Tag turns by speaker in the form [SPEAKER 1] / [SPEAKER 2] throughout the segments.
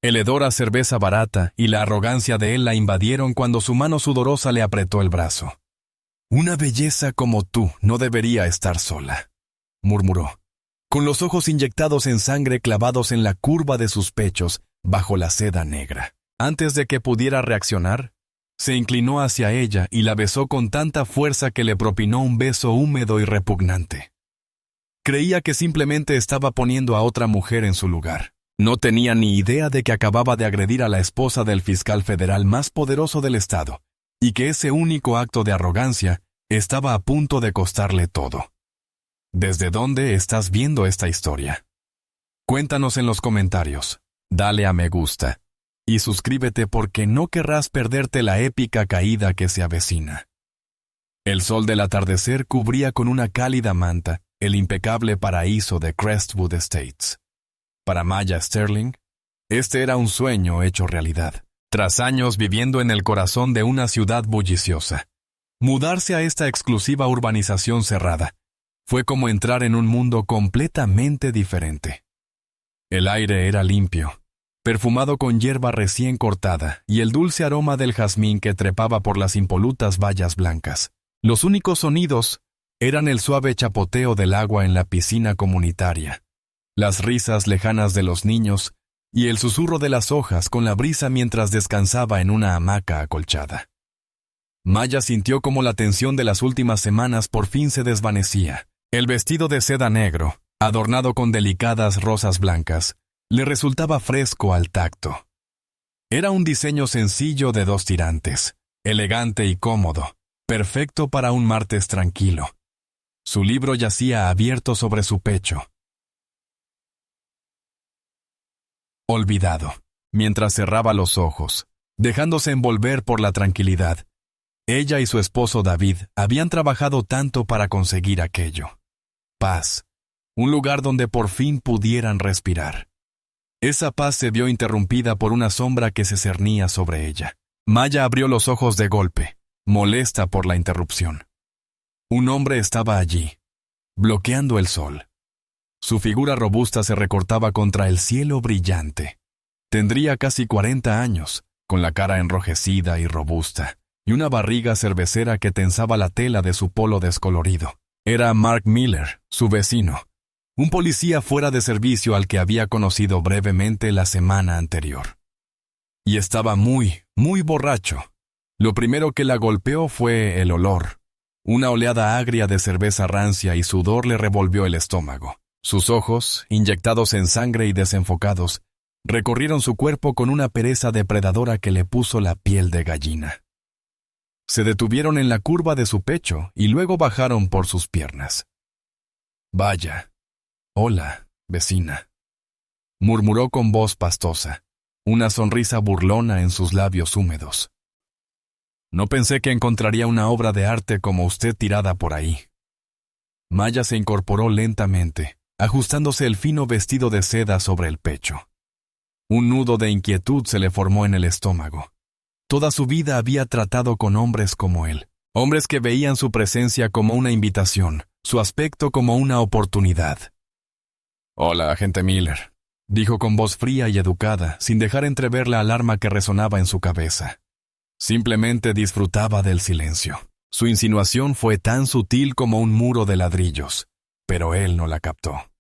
[SPEAKER 1] El hedor a cerveza barata y la arrogancia de él la invadieron cuando su mano sudorosa le apretó el brazo. «Una belleza como tú no debería estar sola», murmuró, con los ojos inyectados en sangre clavados en la curva de sus pechos bajo la seda negra. Antes de que pudiera reaccionar, se inclinó hacia ella y la besó con tanta fuerza que le propinó un beso húmedo y repugnante. Creía que simplemente estaba poniendo a otra mujer en su lugar. No tenía ni idea de que acababa de agredir a la esposa del fiscal federal más poderoso del estado, y que ese único acto de arrogancia estaba a punto de costarle todo. ¿Desde dónde estás viendo esta historia? Cuéntanos en los comentarios, dale a me gusta, y suscríbete porque no querrás perderte la épica caída que se avecina. El sol del atardecer cubría con una cálida manta el impecable paraíso de Crestwood Estates. Para Maya Sterling, este era un sueño hecho realidad. Tras años viviendo en el corazón de una ciudad bulliciosa, mudarse a esta exclusiva urbanización cerrada fue como entrar en un mundo completamente diferente. El aire era limpio, perfumado con hierba recién cortada y el dulce aroma del jazmín que trepaba por las impolutas vallas blancas. Los únicos sonidos eran el suave chapoteo del agua en la piscina comunitaria, las risas lejanas de los niños y el susurro de las hojas con la brisa mientras descansaba en una hamaca acolchada. Maya sintió como la tensión de las últimas semanas por fin se desvanecía. El vestido de seda negro, adornado con delicadas rosas blancas, le resultaba fresco al tacto. Era un diseño sencillo de 2 tirantes, elegante y cómodo, perfecto para un martes tranquilo. Su libro yacía abierto sobre su pecho. Olvidado, mientras cerraba los ojos, dejándose envolver por la tranquilidad. Ella y su esposo David habían trabajado tanto para conseguir aquello. Paz, un lugar donde por fin pudieran respirar. Esa paz se vio interrumpida por una sombra que se cernía sobre ella. Maya abrió los ojos de golpe, molesta por la interrupción. Un hombre estaba allí, bloqueando el sol. Su figura robusta se recortaba contra el cielo brillante. Tendría casi 40 años, con la cara enrojecida y robusta, y una barriga cervecera que tensaba la tela de su polo descolorido. Era Mark Miller, su vecino, un policía fuera de servicio al que había conocido brevemente la semana anterior. Y estaba muy, muy borracho. Lo primero que la golpeó fue el olor. Una oleada agria de cerveza rancia y sudor le revolvió el estómago. Sus ojos, inyectados en sangre y desenfocados, recorrieron su cuerpo con una pereza depredadora que le puso la piel de gallina. Se detuvieron en la curva de su pecho y luego bajaron por sus piernas. «Vaya. Hola, vecina», murmuró con voz pastosa, una sonrisa burlona en sus labios húmedos. «No pensé que encontraría una obra de arte como usted tirada por ahí». Maya se incorporó lentamente, ajustándose el fino vestido de seda sobre el pecho. Un nudo de inquietud se le formó en el estómago. Toda su vida había tratado con hombres como él, hombres que veían su presencia como una invitación, su aspecto como una oportunidad. «Hola, agente Miller», dijo con voz fría y educada, sin dejar entrever la alarma que resonaba en su cabeza. Simplemente disfrutaba del silencio. Su insinuación fue tan sutil como un muro de ladrillos, pero él no la captó.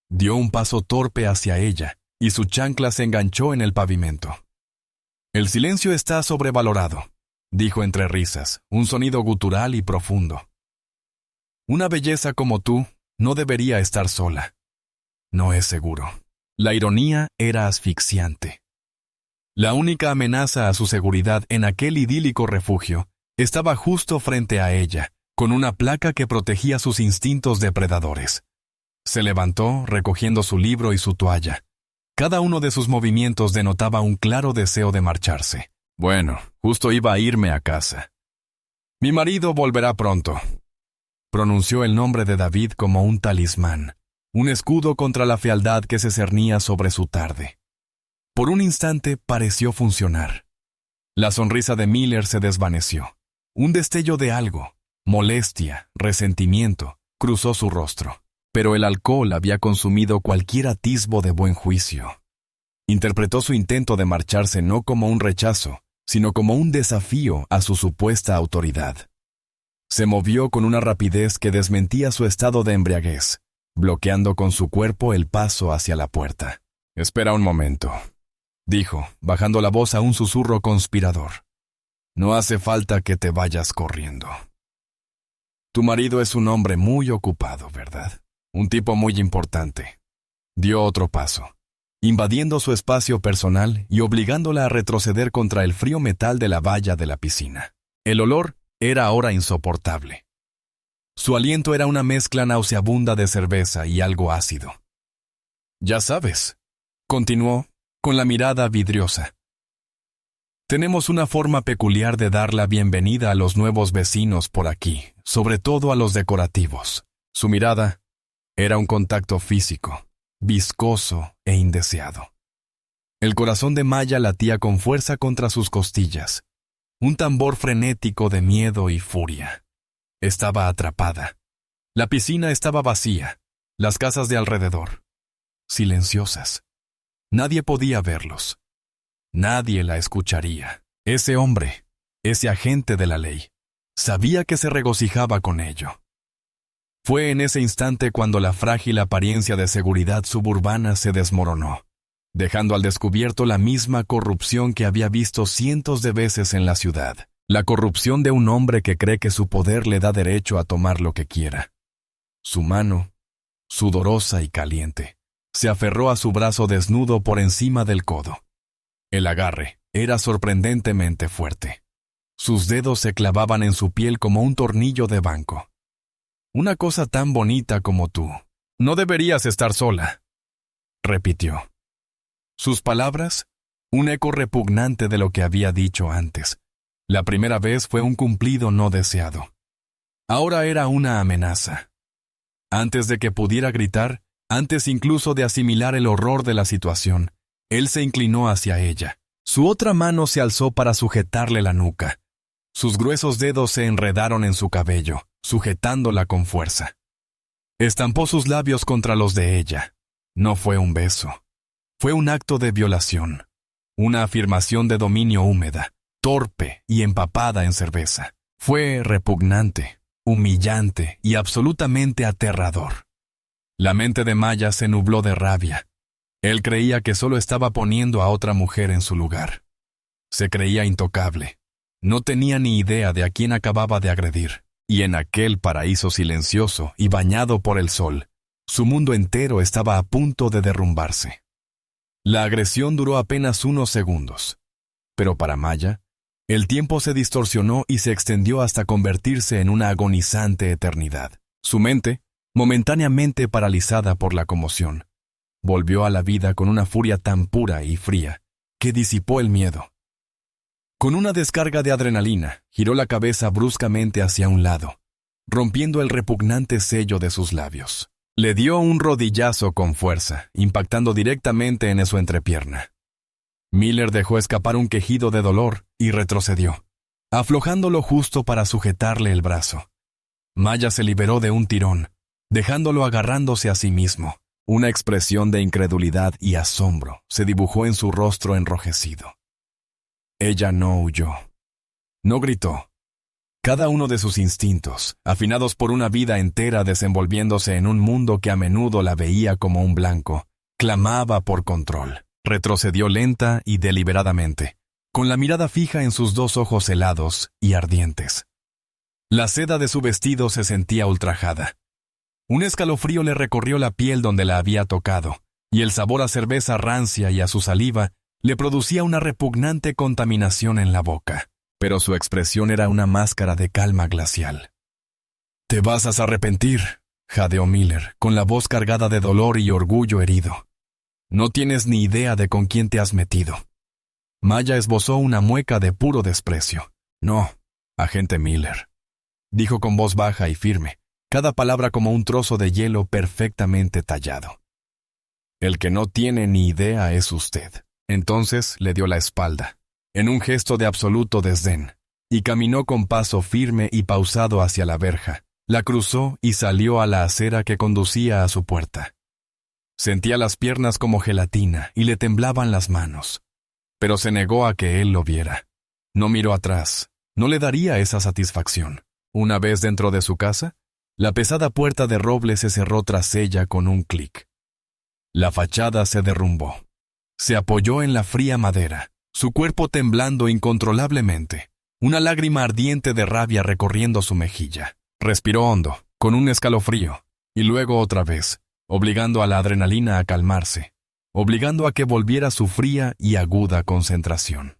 [SPEAKER 1] Dio un paso torpe hacia ella, y su chancla se enganchó en el pavimento. «El silencio está sobrevalorado», dijo entre risas, un sonido gutural y profundo. «Una belleza como tú no debería estar sola. No es seguro». La ironía era asfixiante. La única amenaza a su seguridad en aquel idílico refugio estaba justo frente a ella, con una placa que protegía sus instintos depredadores. Se levantó, recogiendo su libro y su toalla. Cada uno de sus movimientos denotaba un claro deseo de marcharse. «Bueno, justo iba a irme a casa. Mi marido volverá pronto», pronunció el nombre de David como un talismán, un escudo contra la fealdad que se cernía sobre su tarde. Por un instante pareció funcionar. La sonrisa de Miller se desvaneció. Un destello de algo, molestia, resentimiento, cruzó su rostro. Pero el alcohol había consumido cualquier atisbo de buen juicio. Interpretó su intento de marcharse no como un rechazo, sino como un desafío a su supuesta autoridad. Se movió con una rapidez que desmentía su estado de embriaguez, bloqueando con su cuerpo el paso hacia la puerta. «Espera un momento», dijo, bajando la voz a un susurro conspirador. «No hace falta que te vayas corriendo. Tu marido es un hombre muy ocupado, ¿verdad? Un tipo muy importante». Dio otro paso, invadiendo su espacio personal y obligándola a retroceder contra el frío metal de la valla de la piscina. El olor era ahora insoportable. Su aliento era una mezcla nauseabunda de cerveza y algo ácido. «Ya sabes», continuó, con la mirada vidriosa. «Tenemos una forma peculiar de dar la bienvenida a los nuevos vecinos por aquí, sobre todo a los decorativos». Su mirada era un contacto físico, viscoso e indeseado. El corazón de Maya latía con fuerza contra sus costillas, un tambor frenético de miedo y furia. Estaba atrapada. La piscina estaba vacía, las casas de alrededor, silenciosas. Nadie podía verlos. Nadie la escucharía. Ese hombre, ese agente de la ley, sabía que se regocijaba con ello. Fue en ese instante cuando la frágil apariencia de seguridad suburbana se desmoronó, dejando al descubierto la misma corrupción que había visto cientos de veces en la ciudad, la corrupción de un hombre que cree que su poder le da derecho a tomar lo que quiera. Su mano, sudorosa y caliente, se aferró a su brazo desnudo por encima del codo. El agarre era sorprendentemente fuerte. Sus dedos se clavaban en su piel como un tornillo de banco. «Una cosa tan bonita como tú. No deberías estar sola», repitió. Sus palabras, un eco repugnante de lo que había dicho antes. La primera vez fue un cumplido no deseado. Ahora era una amenaza. Antes de que pudiera gritar, antes incluso de asimilar el horror de la situación, él se inclinó hacia ella. Su otra mano se alzó para sujetarle la nuca. Sus gruesos dedos se enredaron en su cabello, sujetándola con fuerza. Estampó sus labios contra los de ella. No fue un beso. Fue un acto de violación. Una afirmación de dominio húmeda, torpe y empapada en cerveza. Fue repugnante, humillante y absolutamente aterrador. La mente de Maya se nubló de rabia. Él creía que solo estaba poniendo a otra mujer en su lugar. Se creía intocable. No tenía ni idea de a quién acababa de agredir. Y en aquel paraíso silencioso y bañado por el sol, su mundo entero estaba a punto de derrumbarse. La agresión duró apenas unos segundos. Pero para Maya, el tiempo se distorsionó y se extendió hasta convertirse en una agonizante eternidad. Su mente, momentáneamente paralizada por la conmoción, volvió a la vida con una furia tan pura y fría que disipó el miedo. Con una descarga de adrenalina, giró la cabeza bruscamente hacia un lado, rompiendo el repugnante sello de sus labios. Le dio un rodillazo con fuerza, impactando directamente en su entrepierna. Miller dejó escapar un quejido de dolor y retrocedió, aflojándolo justo para sujetarle el brazo. Maya se liberó de un tirón, dejándolo agarrándose a sí mismo. Una expresión de incredulidad y asombro se dibujó en su rostro enrojecido. Ella no huyó. No gritó. Cada uno de sus instintos, afinados por una vida entera desenvolviéndose en un mundo que a menudo la veía como un blanco, clamaba por control. Retrocedió lenta y deliberadamente, con la mirada fija en sus dos ojos helados y ardientes. La seda de su vestido se sentía ultrajada. Un escalofrío le recorrió la piel donde la había tocado, y el sabor a cerveza rancia y a su saliva le producía una repugnante contaminación en la boca, pero su expresión era una máscara de calma glacial. «Te vas a arrepentir», jadeó Miller, con la voz cargada de dolor y orgullo herido. «No tienes ni idea de con quién te has metido». Maya esbozó una mueca de puro desprecio. «No, agente Miller», dijo con voz baja y firme, cada palabra como un trozo de hielo perfectamente tallado. «El que no tiene ni idea es usted». Entonces le dio la espalda, en un gesto de absoluto desdén, y caminó con paso firme y pausado hacia la verja. La cruzó y salió a la acera que conducía a su puerta. Sentía las piernas como gelatina y le temblaban las manos. Pero se negó a que él lo viera. No miró atrás. No le daría esa satisfacción. Una vez dentro de su casa, la pesada puerta de roble se cerró tras ella con un clic. La fachada se derrumbó. Se apoyó en la fría madera, su cuerpo temblando incontrolablemente, una lágrima ardiente de rabia recorriendo su mejilla. Respiró hondo, con un escalofrío, y luego otra vez, obligando a la adrenalina a calmarse, obligando a que volviera su fría y aguda concentración.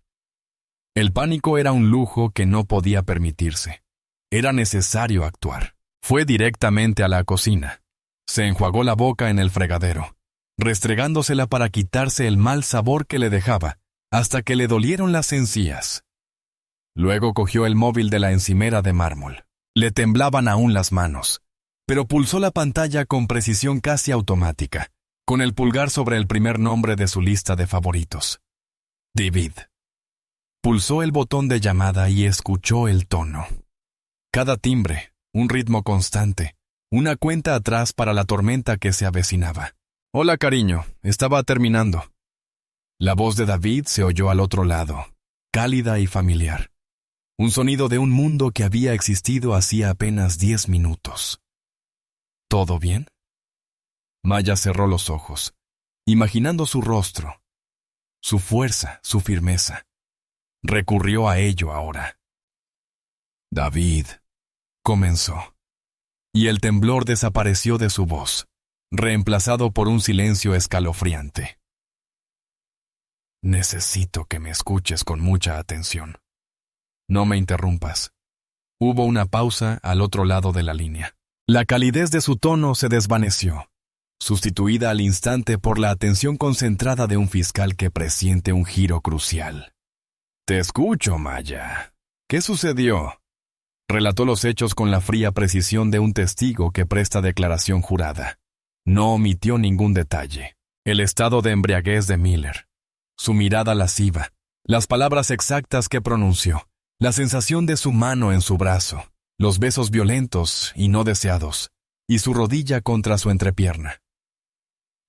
[SPEAKER 1] El pánico era un lujo que no podía permitirse. Era necesario actuar. Fue directamente a la cocina. Se enjuagó la boca en el fregadero, restregándosela para quitarse el mal sabor que le dejaba, hasta que le dolieron las encías. Luego cogió el móvil de la encimera de mármol. Le temblaban aún las manos, pero pulsó la pantalla con precisión casi automática, con el pulgar sobre el primer nombre de su lista de favoritos. David. Pulsó el botón de llamada y escuchó el tono. Cada timbre, un ritmo constante, una cuenta atrás para la tormenta que se avecinaba. «Hola, cariño, estaba terminando». La voz de David se oyó al otro lado, cálida y familiar. Un sonido de un mundo que había existido hacía apenas 10 minutos. ¿Todo bien? Maya cerró los ojos, imaginando su rostro, su fuerza, su firmeza. Recurrió a ello ahora. «David», comenzó, y el temblor desapareció de su voz, reemplazado por un silencio escalofriante. «Necesito que me escuches con mucha atención. No me interrumpas». Hubo una pausa al otro lado de la línea. La calidez de su tono se desvaneció, sustituida al instante por la atención concentrada de un fiscal que presiente un giro crucial. «Te escucho, Maya. ¿Qué sucedió?». Relató los hechos con la fría precisión de un testigo que presta declaración jurada. No omitió ningún detalle. El estado de embriaguez de Miller, su mirada lasciva, las palabras exactas que pronunció, la sensación de su mano en su brazo, los besos violentos y no deseados, y su rodilla contra su entrepierna.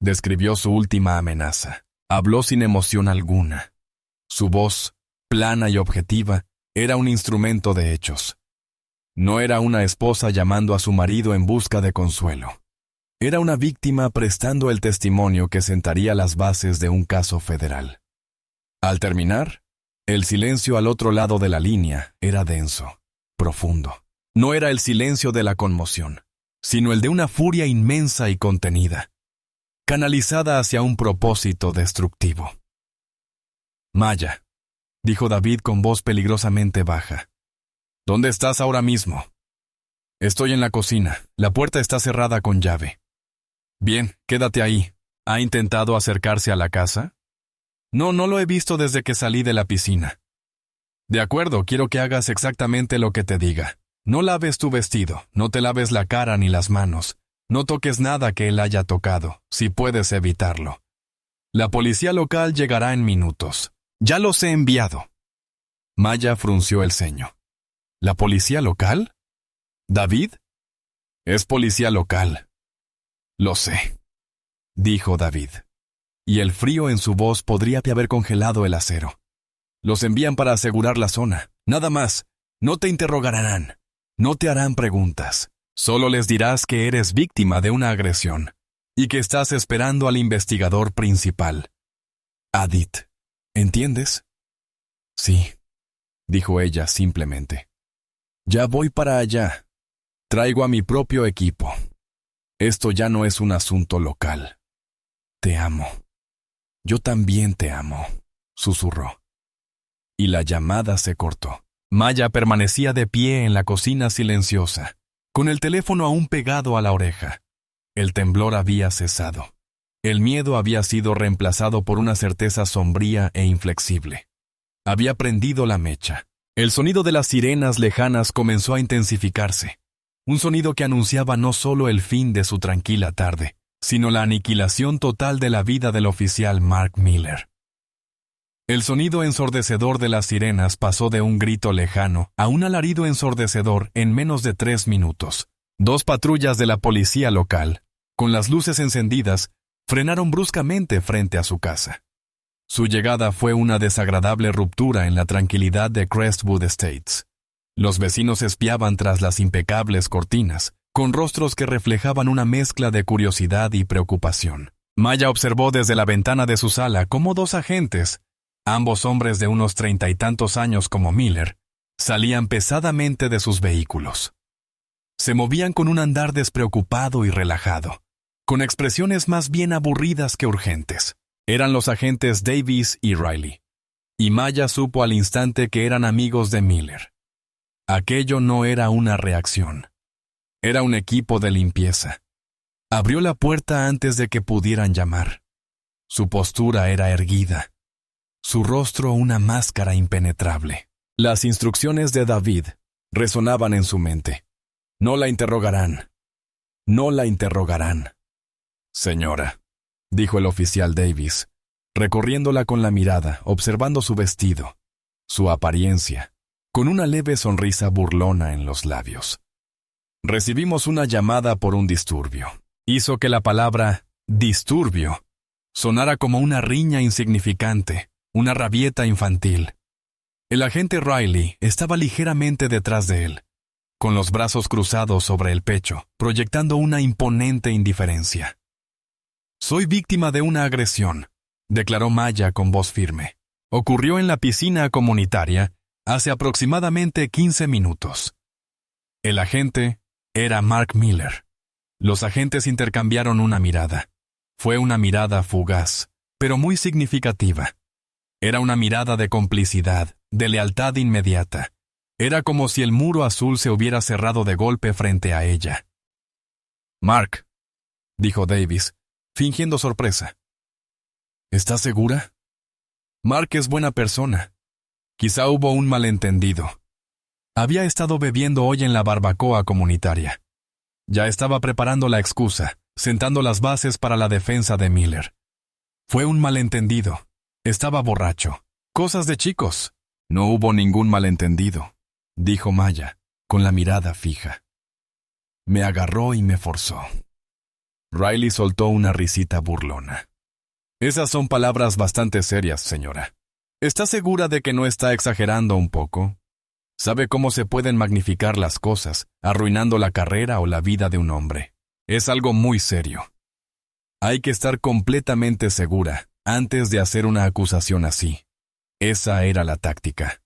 [SPEAKER 1] Describió su última amenaza. Habló sin emoción alguna. Su voz, plana y objetiva, era un instrumento de hechos. No era una esposa llamando a su marido en busca de consuelo. Era una víctima prestando el testimonio que sentaría las bases de un caso federal. Al terminar, el silencio al otro lado de la línea era denso, profundo. No era el silencio de la conmoción, sino el de una furia inmensa y contenida, canalizada hacia un propósito destructivo. «Maya», dijo David con voz peligrosamente baja. «¿Dónde estás ahora mismo?» «Estoy en la cocina. La puerta está cerrada con llave». «Bien, quédate ahí. ¿Ha intentado acercarse a la casa?» «No, no lo he visto desde que salí de la piscina». «De acuerdo, quiero que hagas exactamente lo que te diga. No laves tu vestido, no te laves la cara ni las manos. No toques nada que él haya tocado, si puedes evitarlo. La policía local llegará en minutos. Ya los he enviado». Maya frunció el ceño. «¿La policía local? ¿David?» «Es policía local». «Lo sé», dijo David, y el frío en su voz podría haber congelado el acero. «Los envían para asegurar la zona. Nada más. No te interrogarán. No te harán preguntas. Solo les dirás que eres víctima de una agresión y que estás esperando al investigador principal. Adit. ¿Entiendes?» «Sí», dijo ella simplemente. «Ya voy para allá. Traigo a mi propio equipo. Esto ya no es un asunto local. Te amo». «Yo también te amo», susurró. Y la llamada se cortó. Maya permanecía de pie en la cocina silenciosa, con el teléfono aún pegado a la oreja. El temblor había cesado. El miedo había sido reemplazado por una certeza sombría e inflexible. Había prendido la mecha. El sonido de las sirenas lejanas comenzó a intensificarse. Un sonido que anunciaba no solo el fin de su tranquila tarde, sino la aniquilación total de la vida del oficial Mark Miller. El sonido ensordecedor de las sirenas pasó de un grito lejano a un alarido ensordecedor en menos de 3 minutos. 2 patrullas de la policía local, con las luces encendidas, frenaron bruscamente frente a su casa. Su llegada fue una desagradable ruptura en la tranquilidad de Crestwood Estates. Los vecinos espiaban tras las impecables cortinas, con rostros que reflejaban una mezcla de curiosidad y preocupación. Maya observó desde la ventana de su sala cómo dos agentes, ambos hombres de unos 30 y tantos años como Miller, salían pesadamente de sus vehículos. Se movían con un andar despreocupado y relajado, con expresiones más bien aburridas que urgentes. Eran los agentes Davis y Riley, y Maya supo al instante que eran amigos de Miller. Aquello no era una reacción. Era un equipo de limpieza. Abrió la puerta antes de que pudieran llamar. Su postura era erguida. Su rostro una máscara impenetrable. Las instrucciones de David resonaban en su mente. No la interrogarán. No la interrogarán. Señora, dijo el oficial Davis, recorriéndola con la mirada, observando su vestido, su apariencia, con una leve sonrisa burlona en los labios. Recibimos una llamada por un disturbio. Hizo que la palabra disturbio sonara como una riña insignificante, una rabieta infantil. El agente Riley estaba ligeramente detrás de él, con los brazos cruzados sobre el pecho, proyectando una imponente indiferencia. «Soy víctima de una agresión», declaró Maya con voz firme. «Ocurrió en la piscina comunitaria hace aproximadamente 15 minutos». El agente era Mark Miller. Los agentes intercambiaron una mirada. Fue una mirada fugaz, pero muy significativa. Era una mirada de complicidad, de lealtad inmediata. Era como si el muro azul se hubiera cerrado de golpe frente a ella. «Mark», dijo Davis, fingiendo sorpresa. «¿Estás segura?» Mark es buena persona. Quizá hubo un malentendido. Había estado bebiendo hoy en la barbacoa comunitaria. Ya estaba preparando la excusa, sentando las bases para la defensa de Miller. Fue un malentendido. Estaba borracho. Cosas de chicos. No hubo ningún malentendido, dijo Maya, con la mirada fija. Me agarró y me forzó. Riley soltó una risita burlona. Esas son palabras bastante serias, señora. ¿Está segura de que no está exagerando un poco? Sabe cómo se pueden magnificar las cosas, arruinando la carrera o la vida de un hombre. Es algo muy serio. Hay que estar completamente segura antes de hacer una acusación así. Esa era la táctica.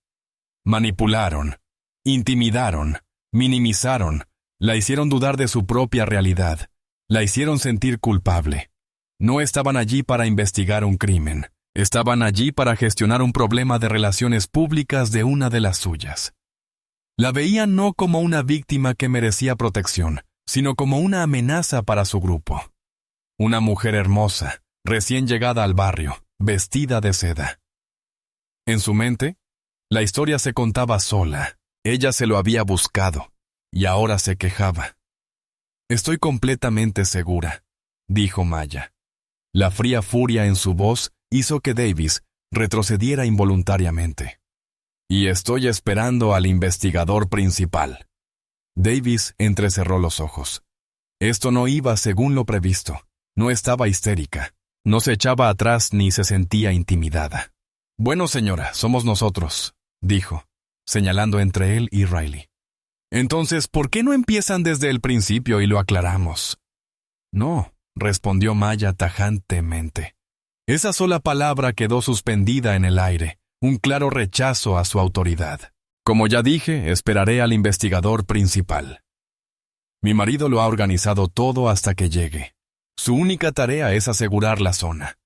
[SPEAKER 1] Manipularon, intimidaron, minimizaron, la hicieron dudar de su propia realidad, la hicieron sentir culpable. No estaban allí para investigar un crimen, estaban allí para gestionar un problema de relaciones públicas de una de las suyas. La veían no como una víctima que merecía protección, sino como una amenaza para su grupo. Una mujer hermosa, recién llegada al barrio, vestida de seda. En su mente, la historia se contaba sola. Ella se lo había buscado, y ahora se quejaba. «Estoy completamente segura», dijo Maya. La fría furia en su voz hizo que Davis retrocediera involuntariamente. «Y estoy esperando al investigador principal». Davis entrecerró los ojos. Esto no iba según lo previsto. No estaba histérica. No se echaba atrás ni se sentía intimidada. «Bueno, señora, somos nosotros», dijo, señalando entre él y Riley. «Entonces, ¿por qué no empiezan desde el principio y lo aclaramos?» «No», respondió Maya tajantemente. Esa sola palabra quedó suspendida en el aire, un claro rechazo a su autoridad. «Como ya dije, esperaré al investigador principal. Mi marido lo ha organizado todo hasta que llegue. Su única tarea es asegurar la zona».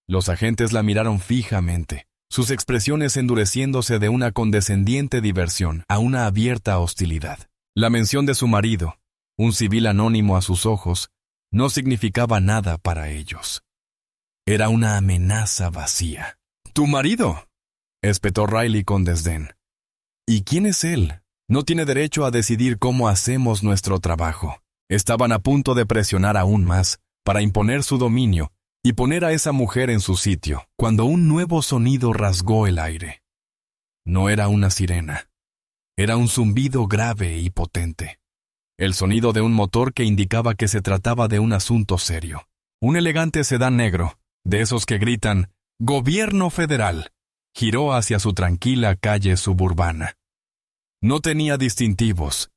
[SPEAKER 1] Los agentes la miraron fijamente, sus expresiones endureciéndose de una condescendiente diversión a una abierta hostilidad. La mención de su marido, un civil anónimo a sus ojos, no significaba nada para ellos. Era una amenaza vacía. «¿Tu marido?», espetó Riley con desdén. «¿Y quién es él? No tiene derecho a decidir cómo hacemos nuestro trabajo». Estaban a punto de presionar aún más, para imponer su dominio y poner a esa mujer en su sitio, cuando un nuevo sonido rasgó el aire. No era una sirena. Era un zumbido grave y potente. El sonido de un motor que indicaba que se trataba de un asunto serio. un elegante sedán negro, de esos que gritan «Gobierno Federal», giró hacia su tranquila calle suburbana. No tenía distintivos,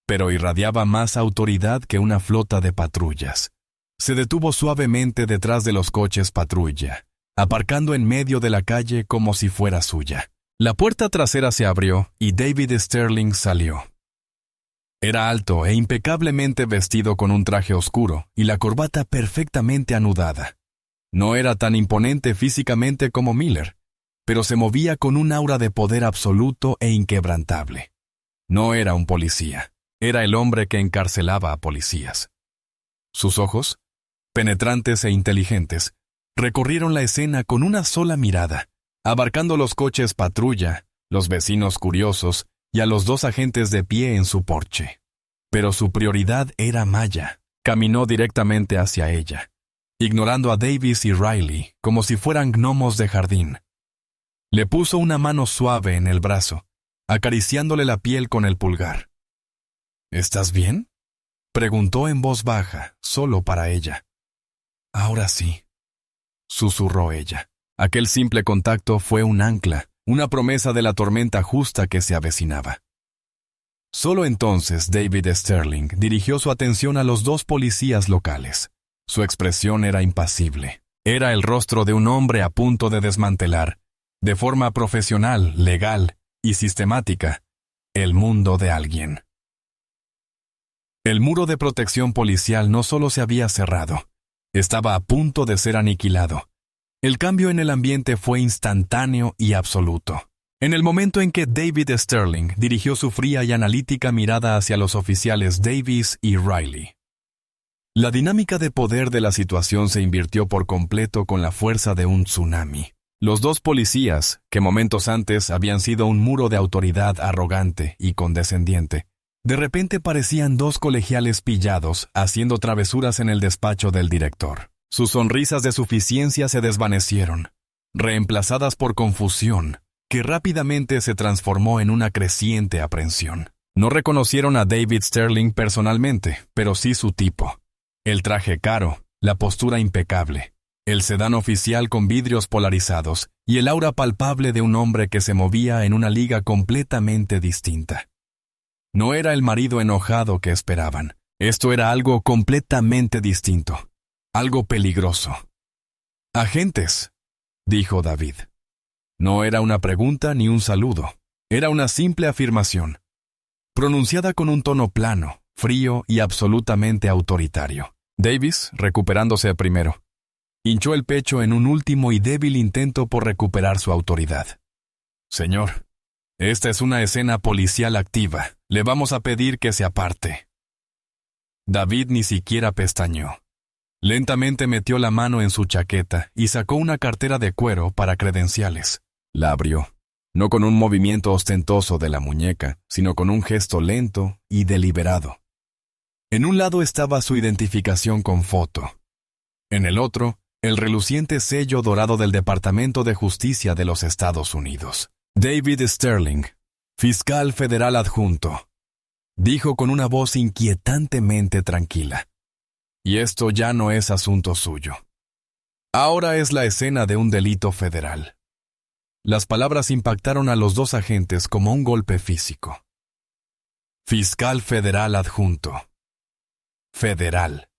[SPEAKER 1] pero irradiaba más autoridad que una flota de patrullas. Se detuvo suavemente detrás de los coches patrulla, aparcando en medio de la calle como si fuera suya. La puerta trasera se abrió y David Sterling salió. Era alto e impecablemente vestido con un traje oscuro y la corbata perfectamente anudada. No era tan imponente físicamente como Miller, pero se movía con un aura de poder absoluto e inquebrantable. No era un policía, era el hombre que encarcelaba a policías. Sus ojos, penetrantes e inteligentes, recorrieron la escena con una sola mirada, abarcando los coches patrulla, los vecinos curiosos y a los dos agentes de pie en su porche. Pero su prioridad era Maya. Caminó directamente hacia ella, ignorando a Davis y Riley como si fueran gnomos de jardín. Le puso una mano suave en el brazo, acariciándole la piel con el pulgar. ¿Estás bien?, preguntó en voz baja, solo para ella. Ahora sí, susurró ella. Aquel simple contacto fue un ancla, una promesa de la tormenta justa que se avecinaba. Solo entonces David Sterling dirigió su atención a los dos policías locales. Su expresión era impasible. Era el rostro de un hombre a punto de desmantelar, de forma profesional, legal y sistemática, el mundo de alguien. El muro de protección policial no solo se había cerrado, estaba a punto de ser aniquilado. El cambio en el ambiente fue instantáneo y absoluto. En el momento en que David Sterling dirigió su fría y analítica mirada hacia los oficiales Davis y Riley, la dinámica de poder de la situación se invirtió por completo con la fuerza de un tsunami. Los dos policías, que momentos antes habían sido un muro de autoridad arrogante y condescendiente, de repente parecían dos colegiales pillados haciendo travesuras en el despacho del director. Sus sonrisas de suficiencia se desvanecieron, reemplazadas por confusión, que rápidamente se transformó en una creciente aprensión. No reconocieron a David Sterling personalmente, pero sí su tipo. El traje caro, la postura impecable, el sedán oficial con vidrios polarizados y el aura palpable de un hombre que se movía en una liga completamente distinta. No era el marido enojado que esperaban. Esto era algo completamente distinto. Algo peligroso. «Agentes», dijo David. No era una pregunta ni un saludo. Era una simple afirmación, pronunciada con un tono plano, frío y absolutamente autoritario. Davis, recuperándose primero, hinchó el pecho en un último y débil intento por recuperar su autoridad. «Señor, esta es una escena policial activa. Le vamos a pedir que se aparte». David ni siquiera pestañeó. Lentamente metió la mano en su chaqueta y sacó una cartera de cuero para credenciales. La abrió, no con un movimiento ostentoso de la muñeca, sino con un gesto lento y deliberado. En un lado estaba su identificación con foto. En el otro, el reluciente sello dorado del Departamento de Justicia de los Estados Unidos. David Sterling, fiscal federal adjunto, dijo con una voz inquietantemente tranquila. Y esto ya no es asunto suyo. Ahora es la escena de un delito federal. Las palabras impactaron a los dos agentes como un golpe físico. Fiscal federal adjunto. Federal.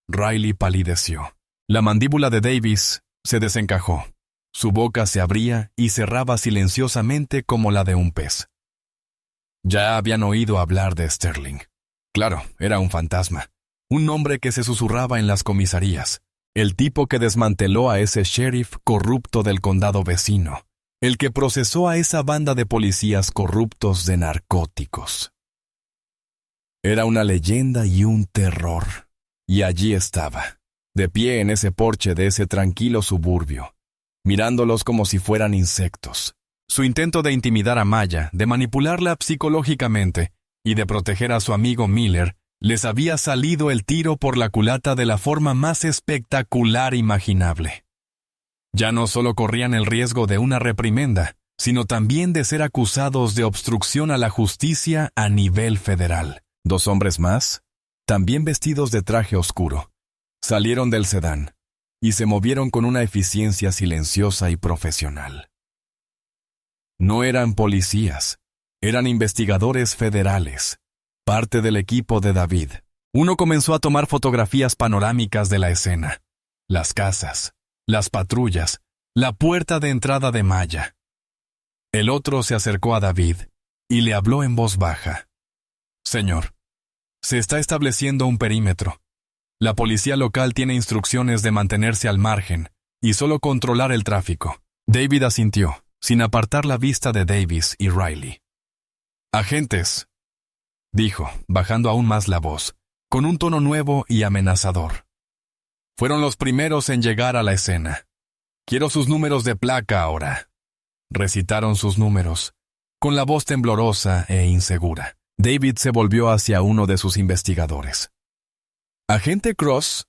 [SPEAKER 1] Riley palideció. La mandíbula de Davis se desencajó. Su boca se abría y cerraba silenciosamente como la de un pez. Ya habían oído hablar de Sterling. Claro, era un fantasma. Un nombre que se susurraba en las comisarías. El tipo que desmanteló a ese sheriff corrupto del condado vecino. El que procesó a esa banda de policías corruptos de narcóticos. Era una leyenda y un terror. Y allí estaba, de pie en ese porche de ese tranquilo suburbio, mirándolos como si fueran insectos. Su intento de intimidar a Maya, de manipularla psicológicamente y de proteger a su amigo Miller, les había salido el tiro por la culata de la forma más espectacular imaginable. Ya no solo corrían el riesgo de una reprimenda, sino también de ser acusados de obstrucción a la justicia a nivel federal. Dos hombres más, también vestidos de traje oscuro, Salieron del sedán y se movieron con una eficiencia silenciosa y profesional. No eran policías, eran investigadores federales, parte del equipo de David. Uno comenzó a tomar fotografías panorámicas de la escena, las casas, las patrullas, la puerta de entrada de Maya. El otro se acercó a David y le habló en voz baja. Señor, se está estableciendo un perímetro. La policía local tiene instrucciones de mantenerse al margen y solo controlar el tráfico. David asintió, sin apartar la vista de Davis y Riley. Agentes, dijo, bajando aún más la voz, con un tono nuevo y amenazador. Fueron los primeros en llegar a la escena. Quiero sus números de placa ahora. Recitaron sus números, con la voz temblorosa e insegura. David se volvió hacia uno de sus investigadores. Agente Cross,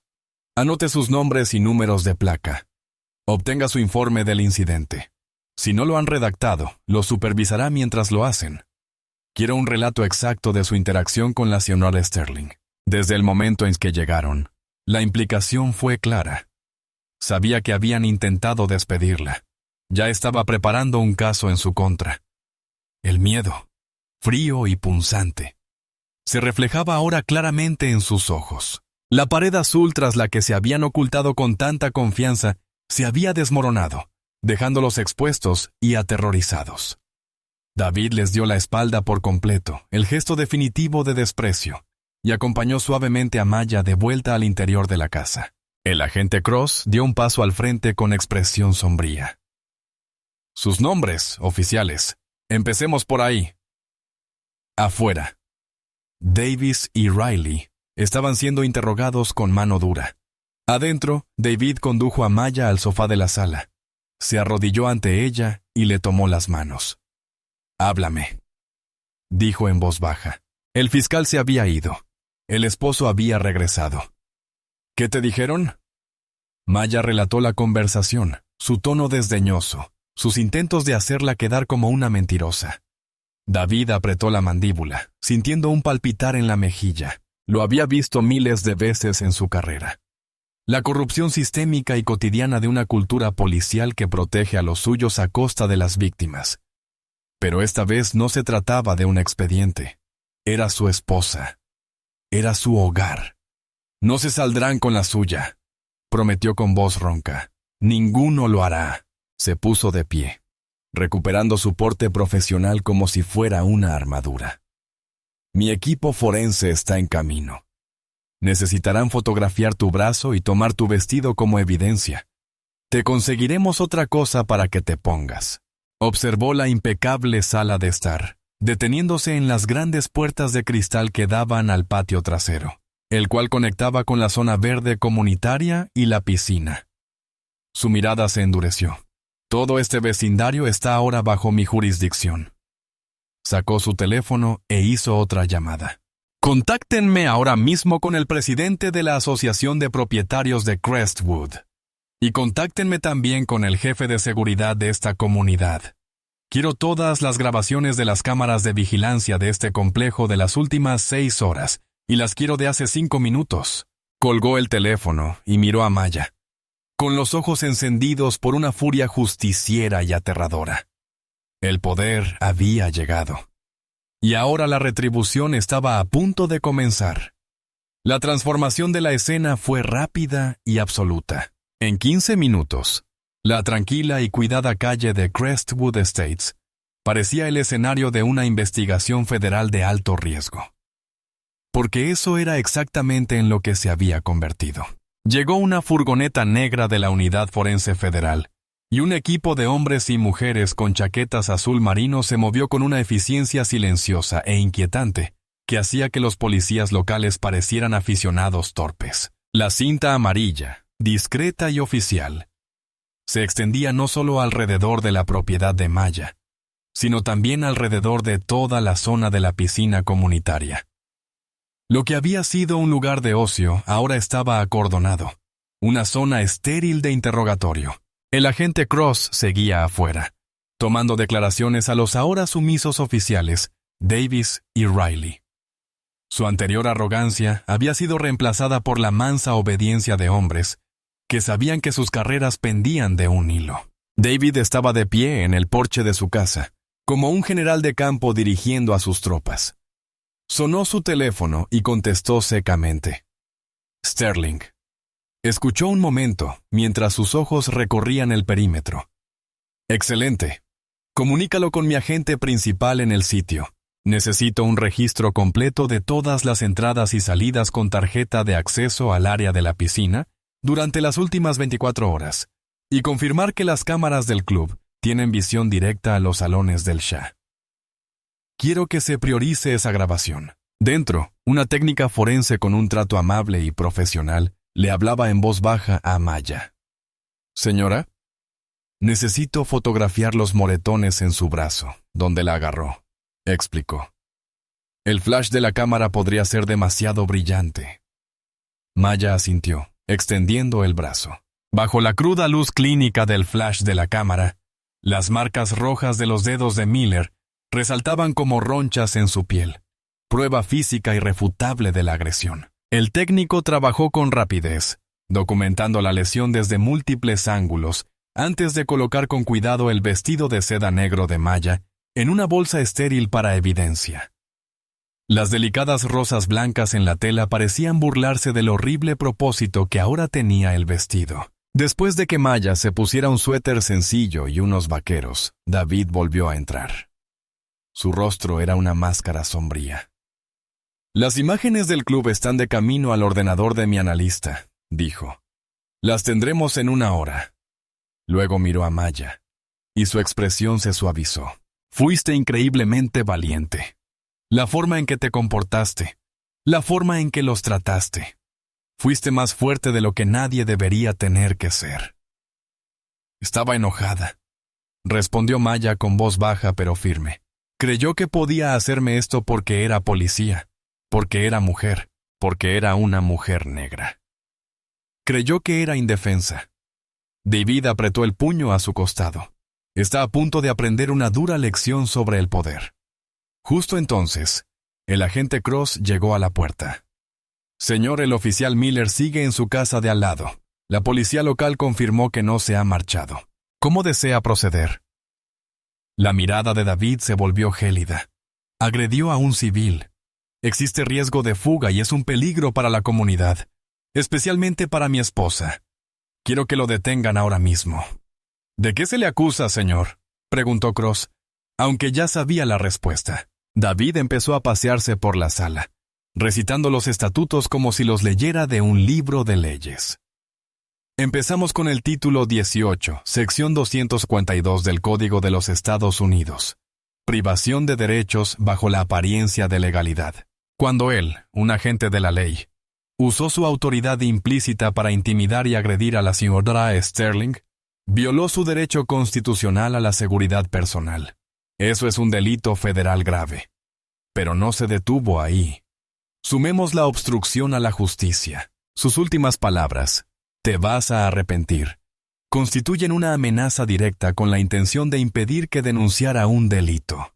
[SPEAKER 1] anote sus nombres y números de placa. Obtenga su informe del incidente. Si no lo han redactado, lo supervisará mientras lo hacen. Quiero un relato exacto de su interacción con la señora Sterling. Desde el momento en que llegaron, la implicación fue clara. Sabía que habían intentado despedirla. Ya estaba preparando un caso en su contra. El miedo, frío y punzante, se reflejaba ahora claramente en sus ojos. La pared azul tras la que se habían ocultado con tanta confianza se había desmoronado, dejándolos expuestos y aterrorizados. David les dio la espalda por completo, el gesto definitivo de desprecio, y acompañó suavemente a Maya de vuelta al interior de la casa. El agente Cross dio un paso al frente con expresión sombría. Sus nombres, oficiales. Empecemos por ahí. Afuera. Davis y Riley estaban siendo interrogados con mano dura. Adentro, David condujo a Maya al sofá de la sala. Se arrodilló ante ella y le tomó las manos. «Háblame», dijo en voz baja. El fiscal se había ido. El esposo había regresado. «¿Qué te dijeron?» Maya relató la conversación, su tono desdeñoso, sus intentos de hacerla quedar como una mentirosa. David apretó la mandíbula, sintiendo un palpitar en la mejilla. Lo había visto miles de veces en su carrera. La corrupción sistémica y cotidiana de una cultura policial que protege a los suyos a costa de las víctimas. Pero esta vez no se trataba de un expediente. Era su esposa. Era su hogar. «No se saldrán con la suya», prometió con voz ronca. «Ninguno lo hará». Se puso de pie, recuperando su porte profesional como si fuera una armadura. «Mi equipo forense está en camino. Necesitarán fotografiar tu brazo y tomar tu vestido como evidencia. Te conseguiremos otra cosa para que te pongas». Observó la impecable sala de estar, deteniéndose en las grandes puertas de cristal que daban al patio trasero, el cual conectaba con la zona verde comunitaria y la piscina. Su mirada se endureció. «Todo este vecindario está ahora bajo mi jurisdicción». Sacó su teléfono e hizo otra llamada. «Contáctenme ahora mismo con el presidente de la Asociación de Propietarios de Crestwood. Y contáctenme también con el jefe de seguridad de esta comunidad. Quiero todas las grabaciones de las cámaras de vigilancia de este complejo de las últimas 6 horas, y las quiero de hace 5 minutos». Colgó el teléfono y miró a Maya, con los ojos encendidos por una furia justiciera y aterradora. El poder había llegado. Y ahora la retribución estaba a punto de comenzar. La transformación de la escena fue rápida y absoluta. En 15 minutos, la tranquila y cuidada calle de Crestwood Estates parecía el escenario de una investigación federal de alto riesgo. Porque eso era exactamente en lo que se había convertido. Llegó una furgoneta negra de la Unidad Forense Federal, y un equipo de hombres y mujeres con chaquetas azul marino se movió con una eficiencia silenciosa e inquietante, que hacía que los policías locales parecieran aficionados torpes. La cinta amarilla, discreta y oficial, se extendía no solo alrededor de la propiedad de Maya, sino también alrededor de toda la zona de la piscina comunitaria. Lo que había sido un lugar de ocio ahora estaba acordonado, una zona estéril de interrogatorio. El agente Cross seguía afuera, tomando declaraciones a los ahora sumisos oficiales, Davis y Riley. Su anterior arrogancia había sido reemplazada por la mansa obediencia de hombres que sabían que sus carreras pendían de un hilo. David estaba de pie en el porche de su casa, como un general de campo dirigiendo a sus tropas. Sonó su teléfono y contestó secamente. Sterling. Escuchó un momento mientras sus ojos recorrían el perímetro. Excelente. Comunícalo con mi agente principal en el sitio. Necesito un registro completo de todas las entradas y salidas con tarjeta de acceso al área de la piscina durante las últimas 24 horas y confirmar que las cámaras del club tienen visión directa a los salones del Shah. Quiero que se priorice esa grabación. Dentro, una técnica forense con un trato amable y profesional le hablaba en voz baja a Maya. Señora, necesito fotografiar los moretones en su brazo, donde la agarró, explicó. El flash de la cámara podría ser demasiado brillante. Maya asintió, extendiendo el brazo. Bajo la cruda luz clínica del flash de la cámara, las marcas rojas de los dedos de Miller resaltaban como ronchas en su piel, prueba física irrefutable de la agresión. El técnico trabajó con rapidez, documentando la lesión desde múltiples ángulos, antes de colocar con cuidado el vestido de seda negro de Maya en una bolsa estéril para evidencia. Las delicadas rosas blancas en la tela parecían burlarse del horrible propósito que ahora tenía el vestido. Después de que Maya se pusiera un suéter sencillo y unos vaqueros, David volvió a entrar. Su rostro era una máscara sombría. Las imágenes del club están de camino al ordenador de mi analista, dijo. Las tendremos en 1 hora. Luego miró a Maya, y su expresión se suavizó. Fuiste increíblemente valiente. La forma en que te comportaste, la forma en que los trataste. Fuiste más fuerte de lo que nadie debería tener que ser. Estaba enojada, respondió Maya con voz baja pero firme. Creyó que podía hacerme esto porque era policía, porque era mujer, porque era una mujer negra. Creyó que era indefensa. David apretó el puño a su costado. Está a punto de aprender una dura lección sobre el poder. Justo entonces, el agente Cross llegó a la puerta. Señor, el oficial Miller sigue en su casa de al lado. La policía local confirmó que no se ha marchado. ¿Cómo desea proceder? La mirada de David se volvió gélida. Agredió a un civil. Existe riesgo de fuga y es un peligro para la comunidad, especialmente para mi esposa. Quiero que lo detengan ahora mismo. ¿De qué se le acusa, señor?, preguntó Cross, aunque ya sabía la respuesta. David empezó a pasearse por la sala, recitando los estatutos como si los leyera de un libro de leyes. Empezamos con el título 18, sección 242 del Código de los Estados Unidos. Privación de derechos bajo la apariencia de legalidad. Cuando él, un agente de la ley, usó su autoridad implícita para intimidar y agredir a la señora Sterling, violó su derecho constitucional a la seguridad personal. Eso es un delito federal grave. Pero no se detuvo ahí. Sumemos la obstrucción a la justicia. Sus últimas palabras, «Te vas a arrepentir», constituyen una amenaza directa con la intención de impedir que denunciara un delito.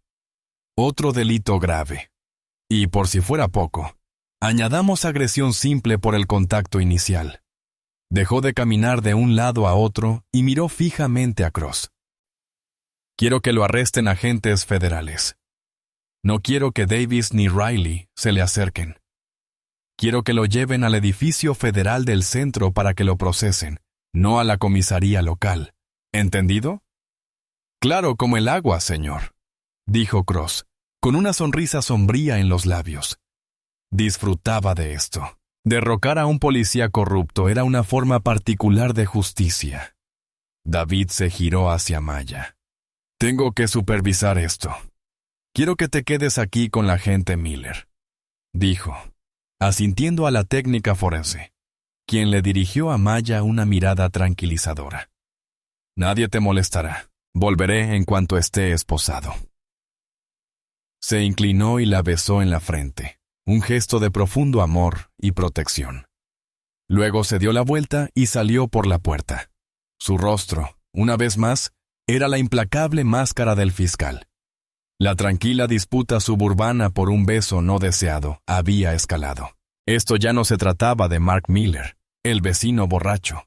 [SPEAKER 1] Otro delito grave. Y por si fuera poco, añadamos agresión simple por el contacto inicial. Dejó de caminar de un lado a otro y miró fijamente a Cross. Quiero que lo arresten agentes federales. No quiero que Davis ni Riley se le acerquen. Quiero que lo lleven al edificio federal del centro para que lo procesen, no a la comisaría local. ¿Entendido? Claro como el agua, señor, dijo Cross, con una sonrisa sombría en los labios. Disfrutaba de esto. Derrocar a un policía corrupto era una forma particular de justicia. David se giró hacia Maya. Tengo que supervisar esto. Quiero que te quedes aquí con la agente Miller, dijo, asintiendo a la técnica forense, quien le dirigió a Maya una mirada tranquilizadora. Nadie te molestará. Volveré en cuanto esté esposado. Se inclinó y la besó en la frente, un gesto de profundo amor y protección. Luego se dio la vuelta y salió por la puerta. Su rostro, una vez más, era la implacable máscara del fiscal. La tranquila disputa suburbana por un beso no deseado había escalado. Esto ya no se trataba de Mark Miller, el vecino borracho.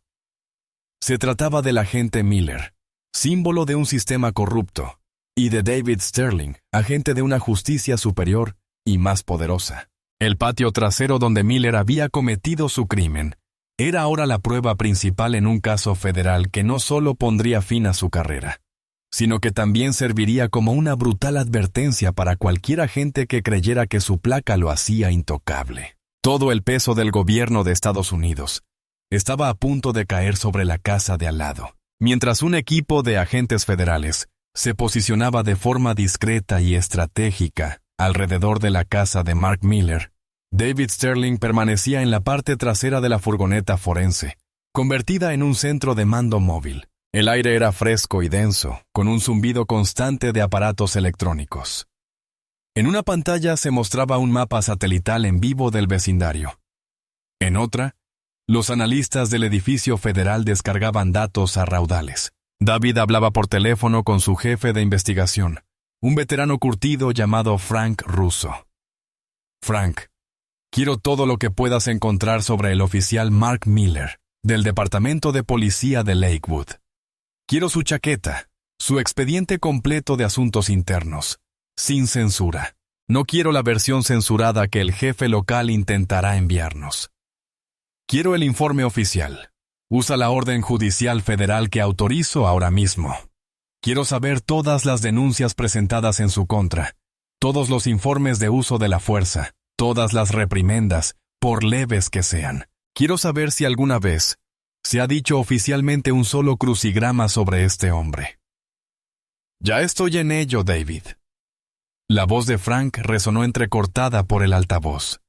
[SPEAKER 1] Se trataba del agente Miller, símbolo de un sistema corrupto, y de David Sterling, agente de una justicia superior y más poderosa. El patio trasero donde Miller había cometido su crimen era ahora la prueba principal en un caso federal que no solo pondría fin a su carrera, sino que también serviría como una brutal advertencia para cualquier agente que creyera que su placa lo hacía intocable. Todo el peso del gobierno de Estados Unidos estaba a punto de caer sobre la casa de al lado, mientras un equipo de agentes federales se posicionaba de forma discreta y estratégica alrededor de la casa de Mark Miller. David Sterling permanecía en la parte trasera de la furgoneta forense, convertida en un centro de mando móvil. El aire era fresco y denso, con un zumbido constante de aparatos electrónicos. En una pantalla se mostraba un mapa satelital en vivo del vecindario. En otra, los analistas del edificio federal descargaban datos a raudales. David hablaba por teléfono con su jefe de investigación, un veterano curtido llamado Frank Russo. Frank, quiero todo lo que puedas encontrar sobre el oficial Mark Miller, del Departamento de Policía de Lakewood. Quiero su chaqueta, su expediente completo de asuntos internos, sin censura. No quiero la versión censurada que el jefe local intentará enviarnos. Quiero el informe oficial. Usa la orden judicial federal que autorizo ahora mismo. Quiero saber todas las denuncias presentadas en su contra, todos los informes de uso de la fuerza, todas las reprimendas, por leves que sean. Quiero saber si alguna vez se ha dicho oficialmente un solo crucigrama sobre este hombre. Ya estoy en ello, David. La voz de Frank resonó entrecortada por el altavoz.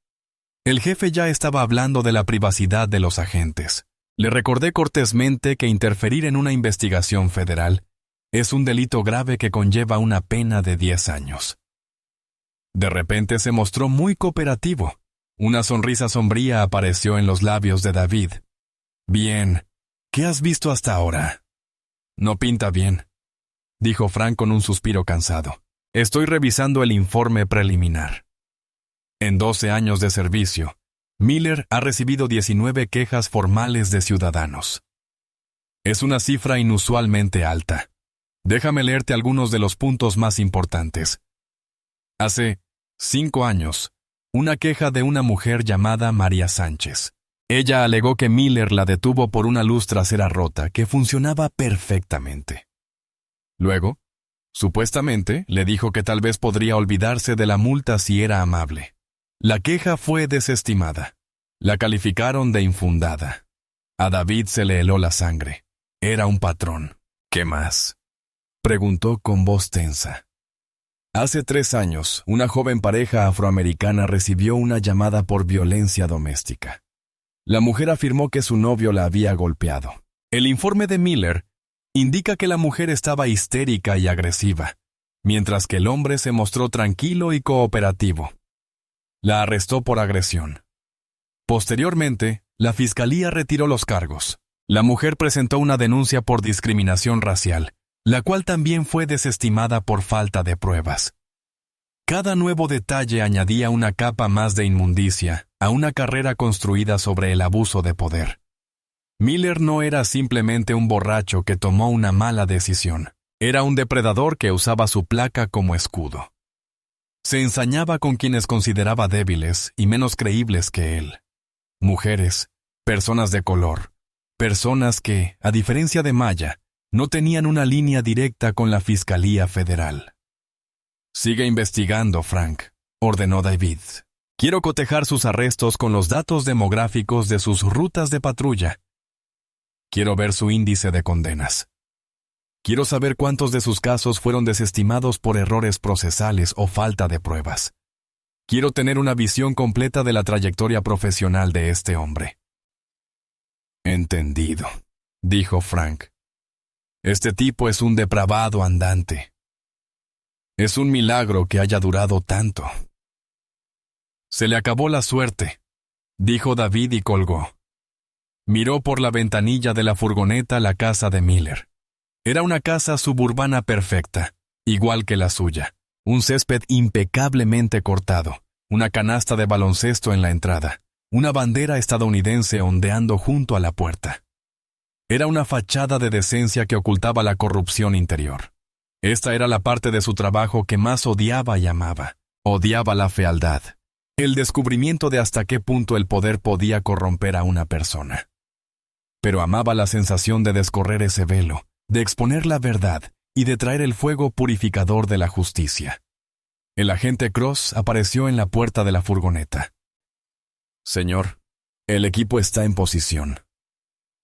[SPEAKER 1] El jefe ya estaba hablando de la privacidad de los agentes. Le recordé cortésmente que interferir en una investigación federal es un delito grave que conlleva una pena de 10 años. De repente se mostró muy cooperativo. Una sonrisa sombría apareció en los labios de David. Bien, ¿qué has visto hasta ahora? No pinta bien, dijo Frank con un suspiro cansado. Estoy revisando el informe preliminar. En 12 años de servicio, Miller ha recibido 19 quejas formales de ciudadanos. Es una cifra inusualmente alta. Déjame leerte algunos de los puntos más importantes. Hace 5 años, una queja de una mujer llamada María Sánchez. Ella alegó que Miller la detuvo por una luz trasera rota que funcionaba perfectamente. Luego, supuestamente, le dijo que tal vez podría olvidarse de la multa si era amable. La queja fue desestimada. La calificaron de infundada. A David se le heló la sangre. Era un patrón. ¿Qué más?, preguntó con voz tensa. Hace 3 años, una joven pareja afroamericana recibió una llamada por violencia doméstica. La mujer afirmó que su novio la había golpeado. El informe de Miller indica que la mujer estaba histérica y agresiva, mientras que el hombre se mostró tranquilo y cooperativo. La arrestó por agresión. Posteriormente, la fiscalía retiró los cargos. La mujer presentó una denuncia por discriminación racial, la cual también fue desestimada por falta de pruebas. Cada nuevo detalle añadía una capa más de inmundicia a una carrera construida sobre el abuso de poder. Miller no era simplemente un borracho que tomó una mala decisión. Era un depredador que usaba su placa como escudo. Se ensañaba con quienes consideraba débiles y menos creíbles que él. Mujeres, personas de color, personas que, a diferencia de Maya, no tenían una línea directa con la Fiscalía Federal. Sigue investigando, Frank, ordenó David. Quiero cotejar sus arrestos con los datos demográficos de sus rutas de patrulla. Quiero ver su índice de condenas. Quiero saber cuántos de sus casos fueron desestimados por errores procesales o falta de pruebas. Quiero tener una visión completa de la trayectoria profesional de este hombre. Entendido, dijo Frank. Este tipo es un depravado andante. Es un milagro que haya durado tanto. Se le acabó la suerte, dijo David y colgó. Miró por la ventanilla de la furgoneta la casa de Miller. Era una casa suburbana perfecta, igual que la suya. un césped impecablemente cortado, una canasta de baloncesto en la entrada, una bandera estadounidense ondeando junto a la puerta. Era una fachada de decencia que ocultaba la corrupción interior. Esta era la parte de su trabajo que más odiaba y amaba. Odiaba la fealdad, el descubrimiento de hasta qué punto el poder podía corromper a una persona. Pero amaba la sensación de descorrer ese velo, de exponer la verdad y de traer el fuego purificador de la justicia. El agente Cross apareció en la puerta de la furgoneta. «Señor, el equipo está en posición».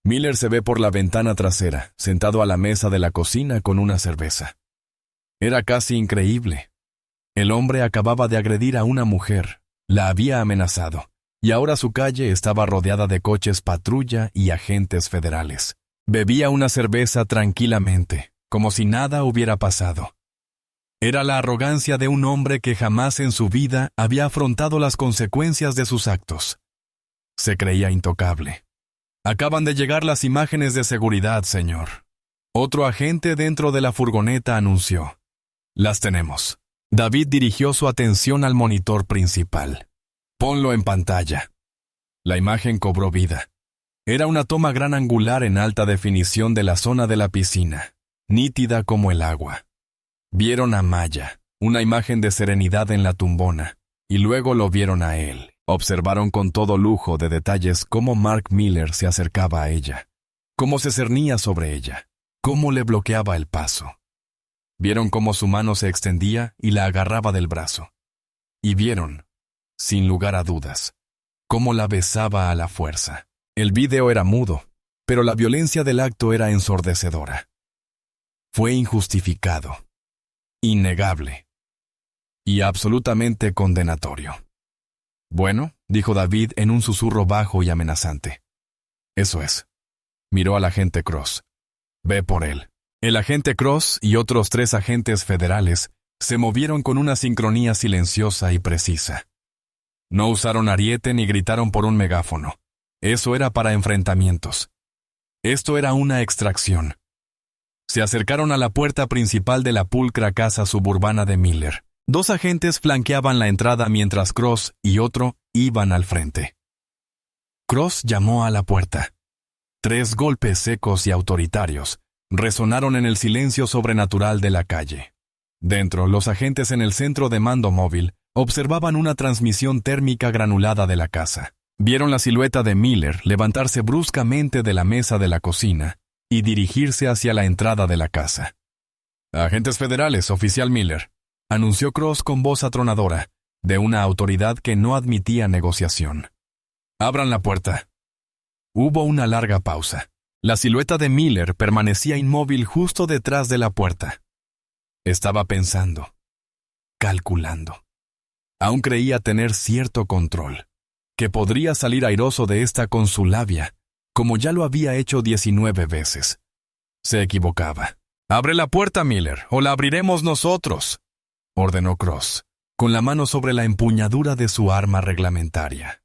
[SPEAKER 1] Miller se ve por la ventana trasera, sentado a la mesa de la cocina con una cerveza. Era casi increíble. El hombre acababa de agredir a una mujer, la había amenazado, y ahora su calle estaba rodeada de coches patrulla y agentes federales. Bebía una cerveza tranquilamente, como si nada hubiera pasado. Era la arrogancia de un hombre que jamás en su vida había afrontado las consecuencias de sus actos. Se creía intocable. «Acaban de llegar las imágenes de seguridad, señor». Otro agente dentro de la furgoneta anunció. «Las tenemos». David dirigió su atención al monitor principal. «Ponlo en pantalla». La imagen cobró vida. Era una toma gran angular en alta definición de la zona de la piscina, nítida como el agua. Vieron a Maya, una imagen de serenidad en la tumbona, y luego lo vieron a él. Observaron con todo lujo de detalles cómo Mark Miller se acercaba a ella, cómo se cernía sobre ella, cómo le bloqueaba el paso. Vieron cómo su mano se extendía y la agarraba del brazo. Y vieron, sin lugar a dudas, cómo la besaba a la fuerza. El vídeo era mudo, pero la violencia del acto era ensordecedora. Fue injustificado, innegable y absolutamente condenatorio. «Bueno», dijo David en un susurro bajo y amenazante. «Eso es». Miró al agente Cross. «Ve por él». El agente Cross y otros 3 agentes federales se movieron con una sincronía silenciosa y precisa. No usaron ariete ni gritaron por un megáfono. Eso era para enfrentamientos. Esto era una extracción. Se acercaron a la puerta principal de la pulcra casa suburbana de Miller. 2 agentes flanqueaban la entrada mientras Cross y otro iban al frente. Cross llamó a la puerta. 3 golpes secos y autoritarios resonaron en el silencio sobrenatural de la calle. Dentro, los agentes en el centro de mando móvil observaban una transmisión térmica granulada de la casa. Vieron la silueta de Miller levantarse bruscamente de la mesa de la cocina y dirigirse hacia la entrada de la casa. «Agentes federales, oficial Miller», anunció Cross con voz atronadora, de una autoridad que no admitía negociación. «Abran la puerta». Hubo una larga pausa. La silueta de Miller permanecía inmóvil justo detrás de la puerta. Estaba pensando, calculando. Aún creía tener cierto control, que podría salir airoso de esta con su labia, como ya lo había hecho 19 veces. Se equivocaba. «Abre la puerta, Miller, o la abriremos nosotros», ordenó Cross, con la mano sobre la empuñadura de su arma reglamentaria.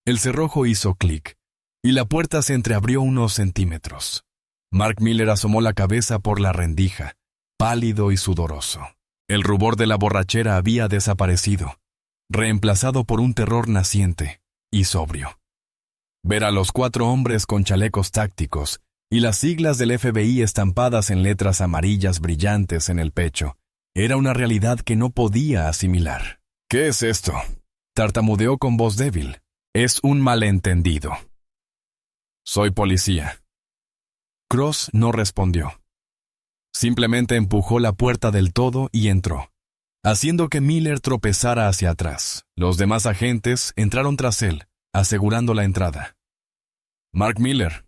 [SPEAKER 1] El cerrojo hizo clic, y la puerta se entreabrió unos centímetros. Mark Miller asomó la cabeza por la rendija, pálido y sudoroso. El rubor de la borrachera había desaparecido, reemplazado por un terror naciente y sobrio. Ver a los 4 hombres con chalecos tácticos y las siglas del FBI estampadas en letras amarillas brillantes en el pecho era una realidad que no podía asimilar. «¿Qué es esto?», tartamudeó con voz débil. «Es un malentendido». «Soy policía». Cross no respondió. Simplemente empujó la puerta del todo y entró, haciendo que Miller tropezara hacia atrás. Los demás agentes entraron tras él, asegurando la entrada. «Mark Miller»,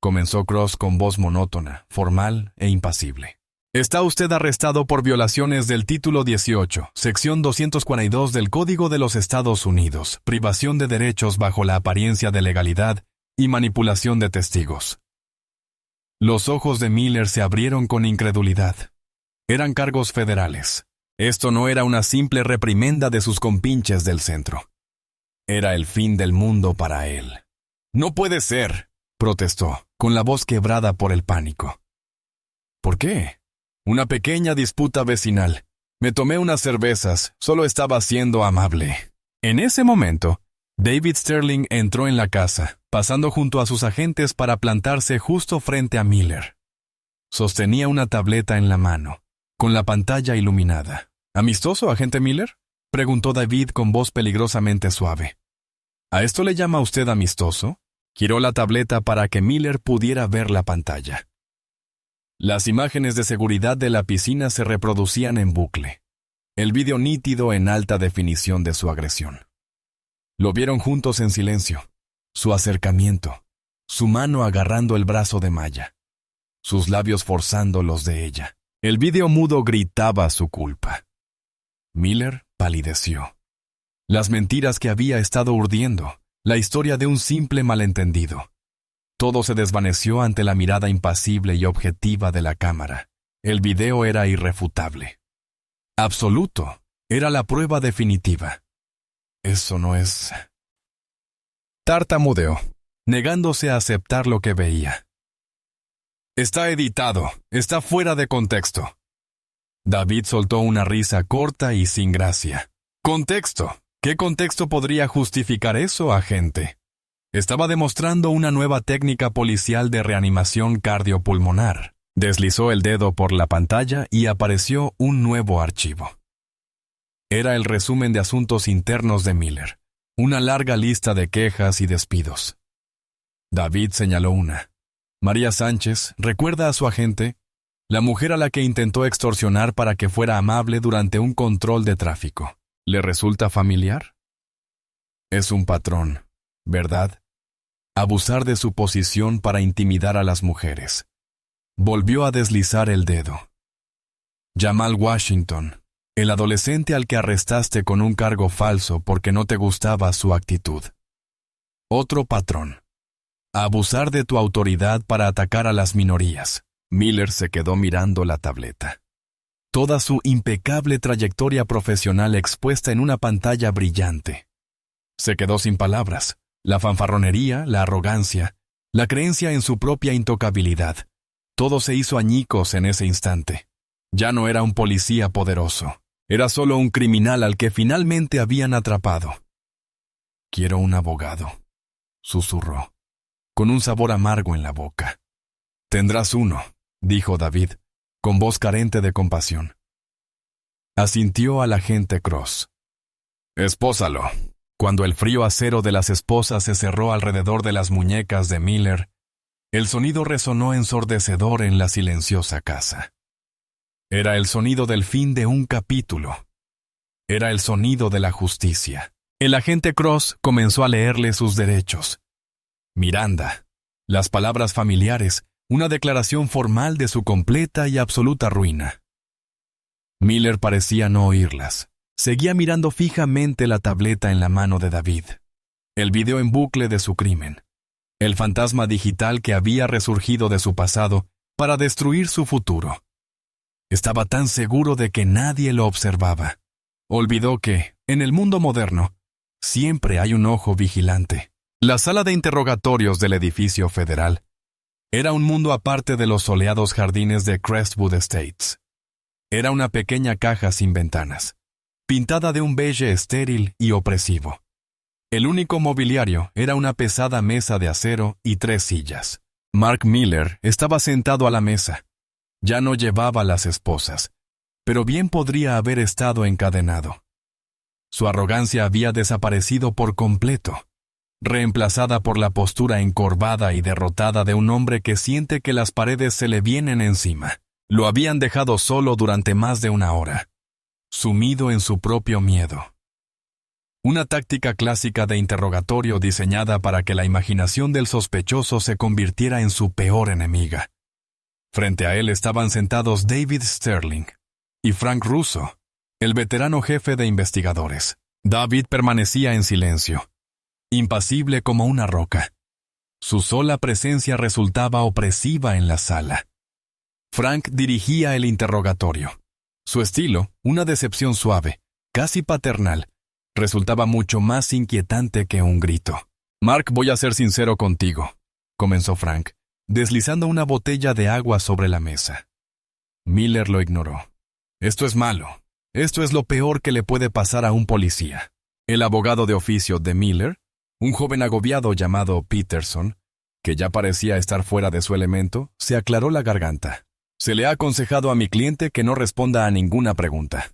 [SPEAKER 1] comenzó Cross con voz monótona, formal e impasible. «Está usted arrestado por violaciones del título 18, sección 242 del Código de los Estados Unidos, privación de derechos bajo la apariencia de legalidad y manipulación de testigos». Los ojos de Miller se abrieron con incredulidad. Eran cargos federales. Esto no era una simple reprimenda de sus compinches del centro. Era el fin del mundo para él. «No puede ser», protestó, con la voz quebrada por el pánico. «¿Por qué?» «Una pequeña disputa vecinal. Me tomé unas cervezas, solo estaba siendo amable. En ese momento, David Sterling entró en la casa, pasando junto a sus agentes para plantarse justo frente a Miller. Sostenía una tableta en la mano, con la pantalla iluminada. ¿Amistoso, agente Miller?, preguntó David con voz peligrosamente suave. ¿A esto le llama usted amistoso? Giró la tableta para que Miller pudiera ver la pantalla. Las imágenes de seguridad de la piscina se reproducían en bucle. El vídeo nítido en alta definición de su agresión. Lo vieron juntos en silencio. Su acercamiento, su mano agarrando el brazo de Maya, sus labios forzando los de ella. El vídeo mudo gritaba su culpa. Miller palideció. Las mentiras que había estado urdiendo, la historia de un simple malentendido. Todo se desvaneció ante la mirada impasible y objetiva de la cámara. El video era irrefutable. Absoluto. Era la prueba definitiva. Eso no es... Tartamudeó, negándose a aceptar lo que veía. Está editado. Está fuera de contexto. David soltó una risa corta y sin gracia. ¿Contexto? ¿Qué contexto podría justificar eso, agente? Estaba demostrando una nueva técnica policial de reanimación cardiopulmonar. Deslizó el dedo por la pantalla y apareció un nuevo archivo. Era el resumen de asuntos internos de Miller. Una larga lista de quejas y despidos. David señaló una. María Sánchez, ¿recuerda a su agente? La mujer a la que intentó extorsionar para que fuera amable durante un control de tráfico. ¿Le resulta familiar? Es un patrón, ¿verdad? Abusar de su posición para intimidar a las mujeres. Volvió a deslizar el dedo. Jamal Washington, el adolescente al que arrestaste con un cargo falso porque no te gustaba su actitud. Otro patrón. Abusar de tu autoridad para atacar a las minorías. Miller se quedó mirando la tableta. Toda su impecable trayectoria profesional expuesta en una pantalla brillante. Se quedó sin palabras. La fanfarronería, la arrogancia, la creencia en su propia intocabilidad. Todo se hizo añicos en ese instante. Ya no era un policía poderoso. Era solo un criminal al que finalmente habían atrapado. Quiero un abogado, susurró, con un sabor amargo en la boca. Tendrás uno, dijo David, con voz carente de compasión. Asintió al agente Cross. Espósalo. Cuando el frío acero de las esposas se cerró alrededor de las muñecas de Miller, el sonido resonó ensordecedor en la silenciosa casa. Era el sonido del fin de un capítulo. Era el sonido de la justicia. El agente Cross comenzó a leerle sus derechos. Miranda, las palabras familiares, una declaración formal de su completa y absoluta ruina. Miller parecía no oírlas. Seguía mirando fijamente la tableta en la mano de David. El video en bucle de su crimen. El fantasma digital que había resurgido de su pasado para destruir su futuro. Estaba tan seguro de que nadie lo observaba. Olvidó que, en el mundo moderno, siempre hay un ojo vigilante. La sala de interrogatorios del edificio federal era un mundo aparte de los soleados jardines de Crestwood Estates. Era una pequeña caja sin ventanas, pintada de un beige estéril y opresivo. El único mobiliario era una pesada mesa de acero y 3 sillas. Mark Miller estaba sentado a la mesa. Ya no llevaba las esposas, pero bien podría haber estado encadenado. Su arrogancia había desaparecido por completo, reemplazada por la postura encorvada y derrotada de un hombre que siente que las paredes se le vienen encima. Lo habían dejado solo durante más de una hora, sumido en su propio miedo. Una táctica clásica de interrogatorio diseñada para que la imaginación del sospechoso se convirtiera en su peor enemiga. Frente a él estaban sentados David Sterling y Frank Russo, el veterano jefe de investigadores. David permanecía en silencio, impasible como una roca. Su sola presencia resultaba opresiva en la sala. Frank dirigía el interrogatorio. Su estilo, una decepción suave, casi paternal, resultaba mucho más inquietante que un grito. «Mark, voy a ser sincero contigo», comenzó Frank, deslizando una botella de agua sobre la mesa. Miller lo ignoró. «Esto es malo. Esto es lo peor que le puede pasar a un policía. El abogado de oficio de Miller, un joven agobiado llamado Peterson, que ya parecía estar fuera de su elemento, se aclaró la garganta. Se le ha aconsejado a mi cliente que no responda a ninguna pregunta.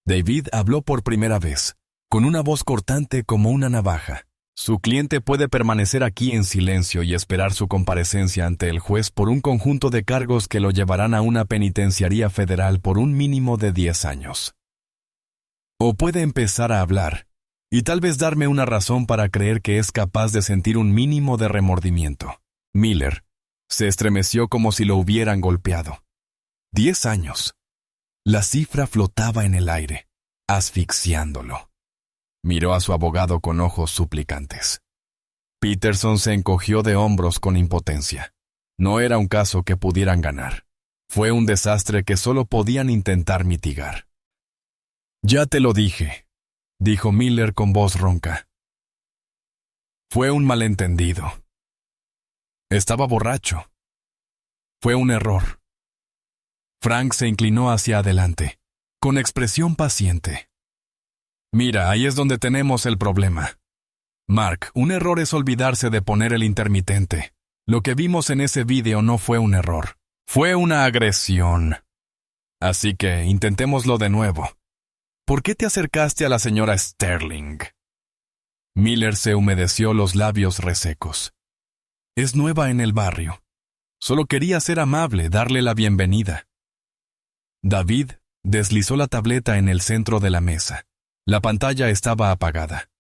[SPEAKER 1] David habló por primera vez, con una voz cortante como una navaja. Su cliente puede permanecer aquí en silencio y esperar su comparecencia ante el juez por un conjunto de cargos que lo llevarán a una penitenciaría federal por un mínimo de 10 años. O puede empezar a hablar, y tal vez darme una razón para creer que es capaz de sentir un mínimo de remordimiento. Miller se estremeció como si lo hubieran golpeado. 10 años. La cifra flotaba en el aire, asfixiándolo. Miró a su abogado con ojos suplicantes. Peterson se encogió de hombros con impotencia. No era un caso que pudieran ganar. Fue un desastre que solo podían intentar mitigar. «Ya te lo dije», dijo Miller con voz ronca. «Fue un malentendido. Estaba borracho. Fue un error». Frank se inclinó hacia adelante, con expresión paciente. «Mira, ahí es donde tenemos el problema. Mark, un error es olvidarse de poner el intermitente. Lo que vimos en ese vídeo no fue un error. Fue una agresión. Así que intentémoslo de nuevo. ¿Por qué te acercaste a la señora Sterling?» Miller se humedeció los labios resecos. «Es nueva en el barrio. Solo quería ser amable, darle la bienvenida». David deslizó la tableta en el centro de la mesa. La pantalla estaba apagada.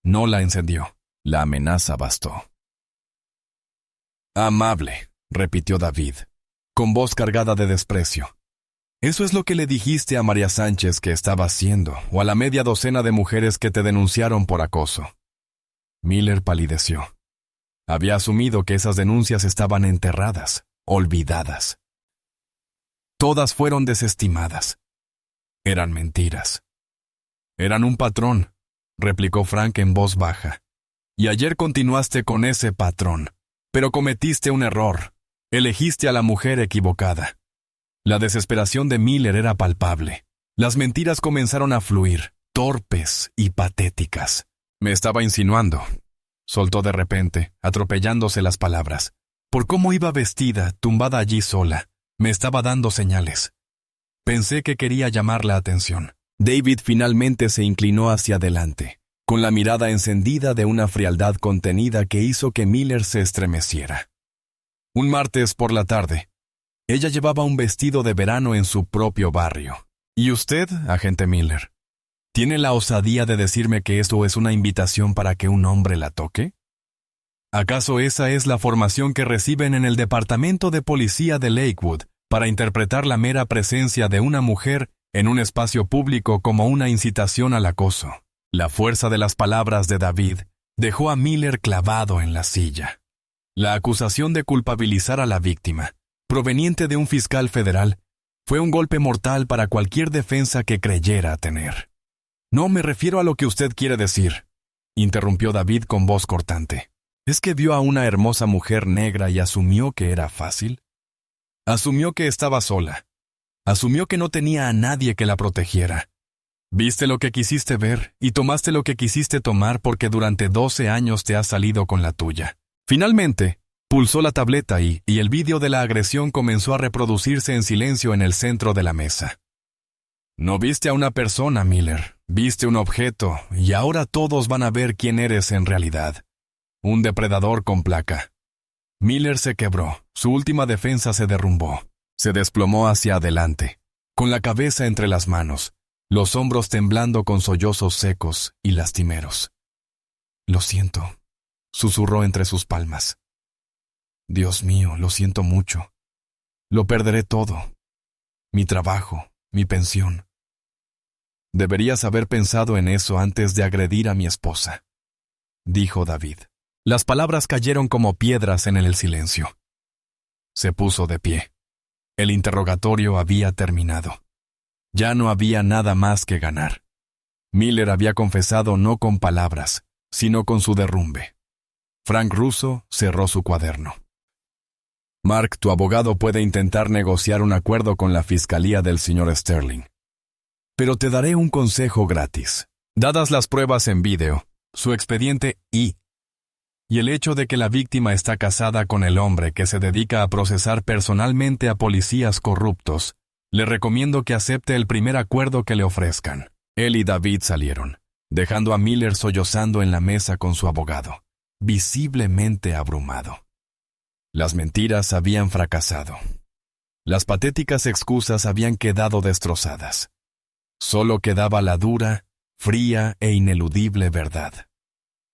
[SPEAKER 1] No la encendió. La amenaza bastó. «Amable», repitió David, con voz cargada de desprecio. «Eso es lo que le dijiste a María Sánchez que estaba haciendo, o a la media docena de mujeres que te denunciaron por acoso». Miller palideció. Había asumido que esas denuncias estaban enterradas, olvidadas. Todas fueron desestimadas. Eran mentiras. «Eran un patrón», replicó Frank en voz baja. «Y ayer continuaste con ese patrón. Pero cometiste un error. Elegiste a la mujer equivocada». La desesperación de Miller era palpable. Las mentiras comenzaron a fluir, torpes y patéticas. «Me estaba insinuando», soltó de repente, atropellándose las palabras. Por cómo iba vestida, tumbada allí sola, me estaba dando señales. Pensé que quería llamar la atención. David finalmente se inclinó hacia adelante, con la mirada encendida de una frialdad contenida que hizo que Miller se estremeciera. Un martes por la tarde, ella llevaba un vestido de verano en su propio barrio. ¿Y usted, agente Miller, tiene la osadía de decirme que esto es una invitación para que un hombre la toque? ¿Acaso esa es la formación que reciben en el departamento de policía de Lakewood para interpretar la mera presencia de una mujer en un espacio público como una incitación al acoso? La fuerza de las palabras de David dejó a Miller clavado en la silla. La acusación de culpabilizar a la víctima, proveniente de un fiscal federal, fue un golpe mortal para cualquier defensa que creyera tener. «No me refiero a lo que usted quiere decir», interrumpió David con voz cortante. «¿Es que vio a una hermosa mujer negra y asumió que era fácil? Asumió que estaba sola. Asumió que no tenía a nadie que la protegiera. Viste lo que quisiste ver y tomaste lo que quisiste tomar porque durante 12 años te has salido con la tuya. Finalmente, pulsó la tableta y el vídeo de la agresión comenzó a reproducirse en silencio en el centro de la mesa. No viste a una persona, Miller. Viste un objeto y ahora todos van a ver quién eres en realidad. Un depredador con placa». Miller se quebró. Su última defensa se derrumbó. Se desplomó hacia adelante, con la cabeza entre las manos, los hombros temblando con sollozos secos y lastimeros. «Lo siento», susurró entre sus palmas. «Dios mío, lo siento mucho. Lo perderé todo. Mi trabajo, mi pensión. Deberías haber pensado en eso antes de agredir a mi esposa», dijo David. Las palabras cayeron como piedras en el silencio. Se puso de pie. El interrogatorio había terminado. Ya no había nada más que ganar. Miller había confesado no con palabras, sino con su derrumbe. Frank Russo cerró su cuaderno. «Mark, tu abogado puede intentar negociar un acuerdo con la fiscalía del señor Sterling. Pero te daré un consejo gratis. Dadas las pruebas en vídeo, su expediente y el hecho de que la víctima está casada con el hombre que se dedica a procesar personalmente a policías corruptos, le recomiendo que acepte el primer acuerdo que le ofrezcan. Él y David salieron, dejando a Miller sollozando en la mesa con su abogado, visiblemente abrumado. Las mentiras habían fracasado. Las patéticas excusas habían quedado destrozadas. Solo quedaba la dura, fría e ineludible verdad.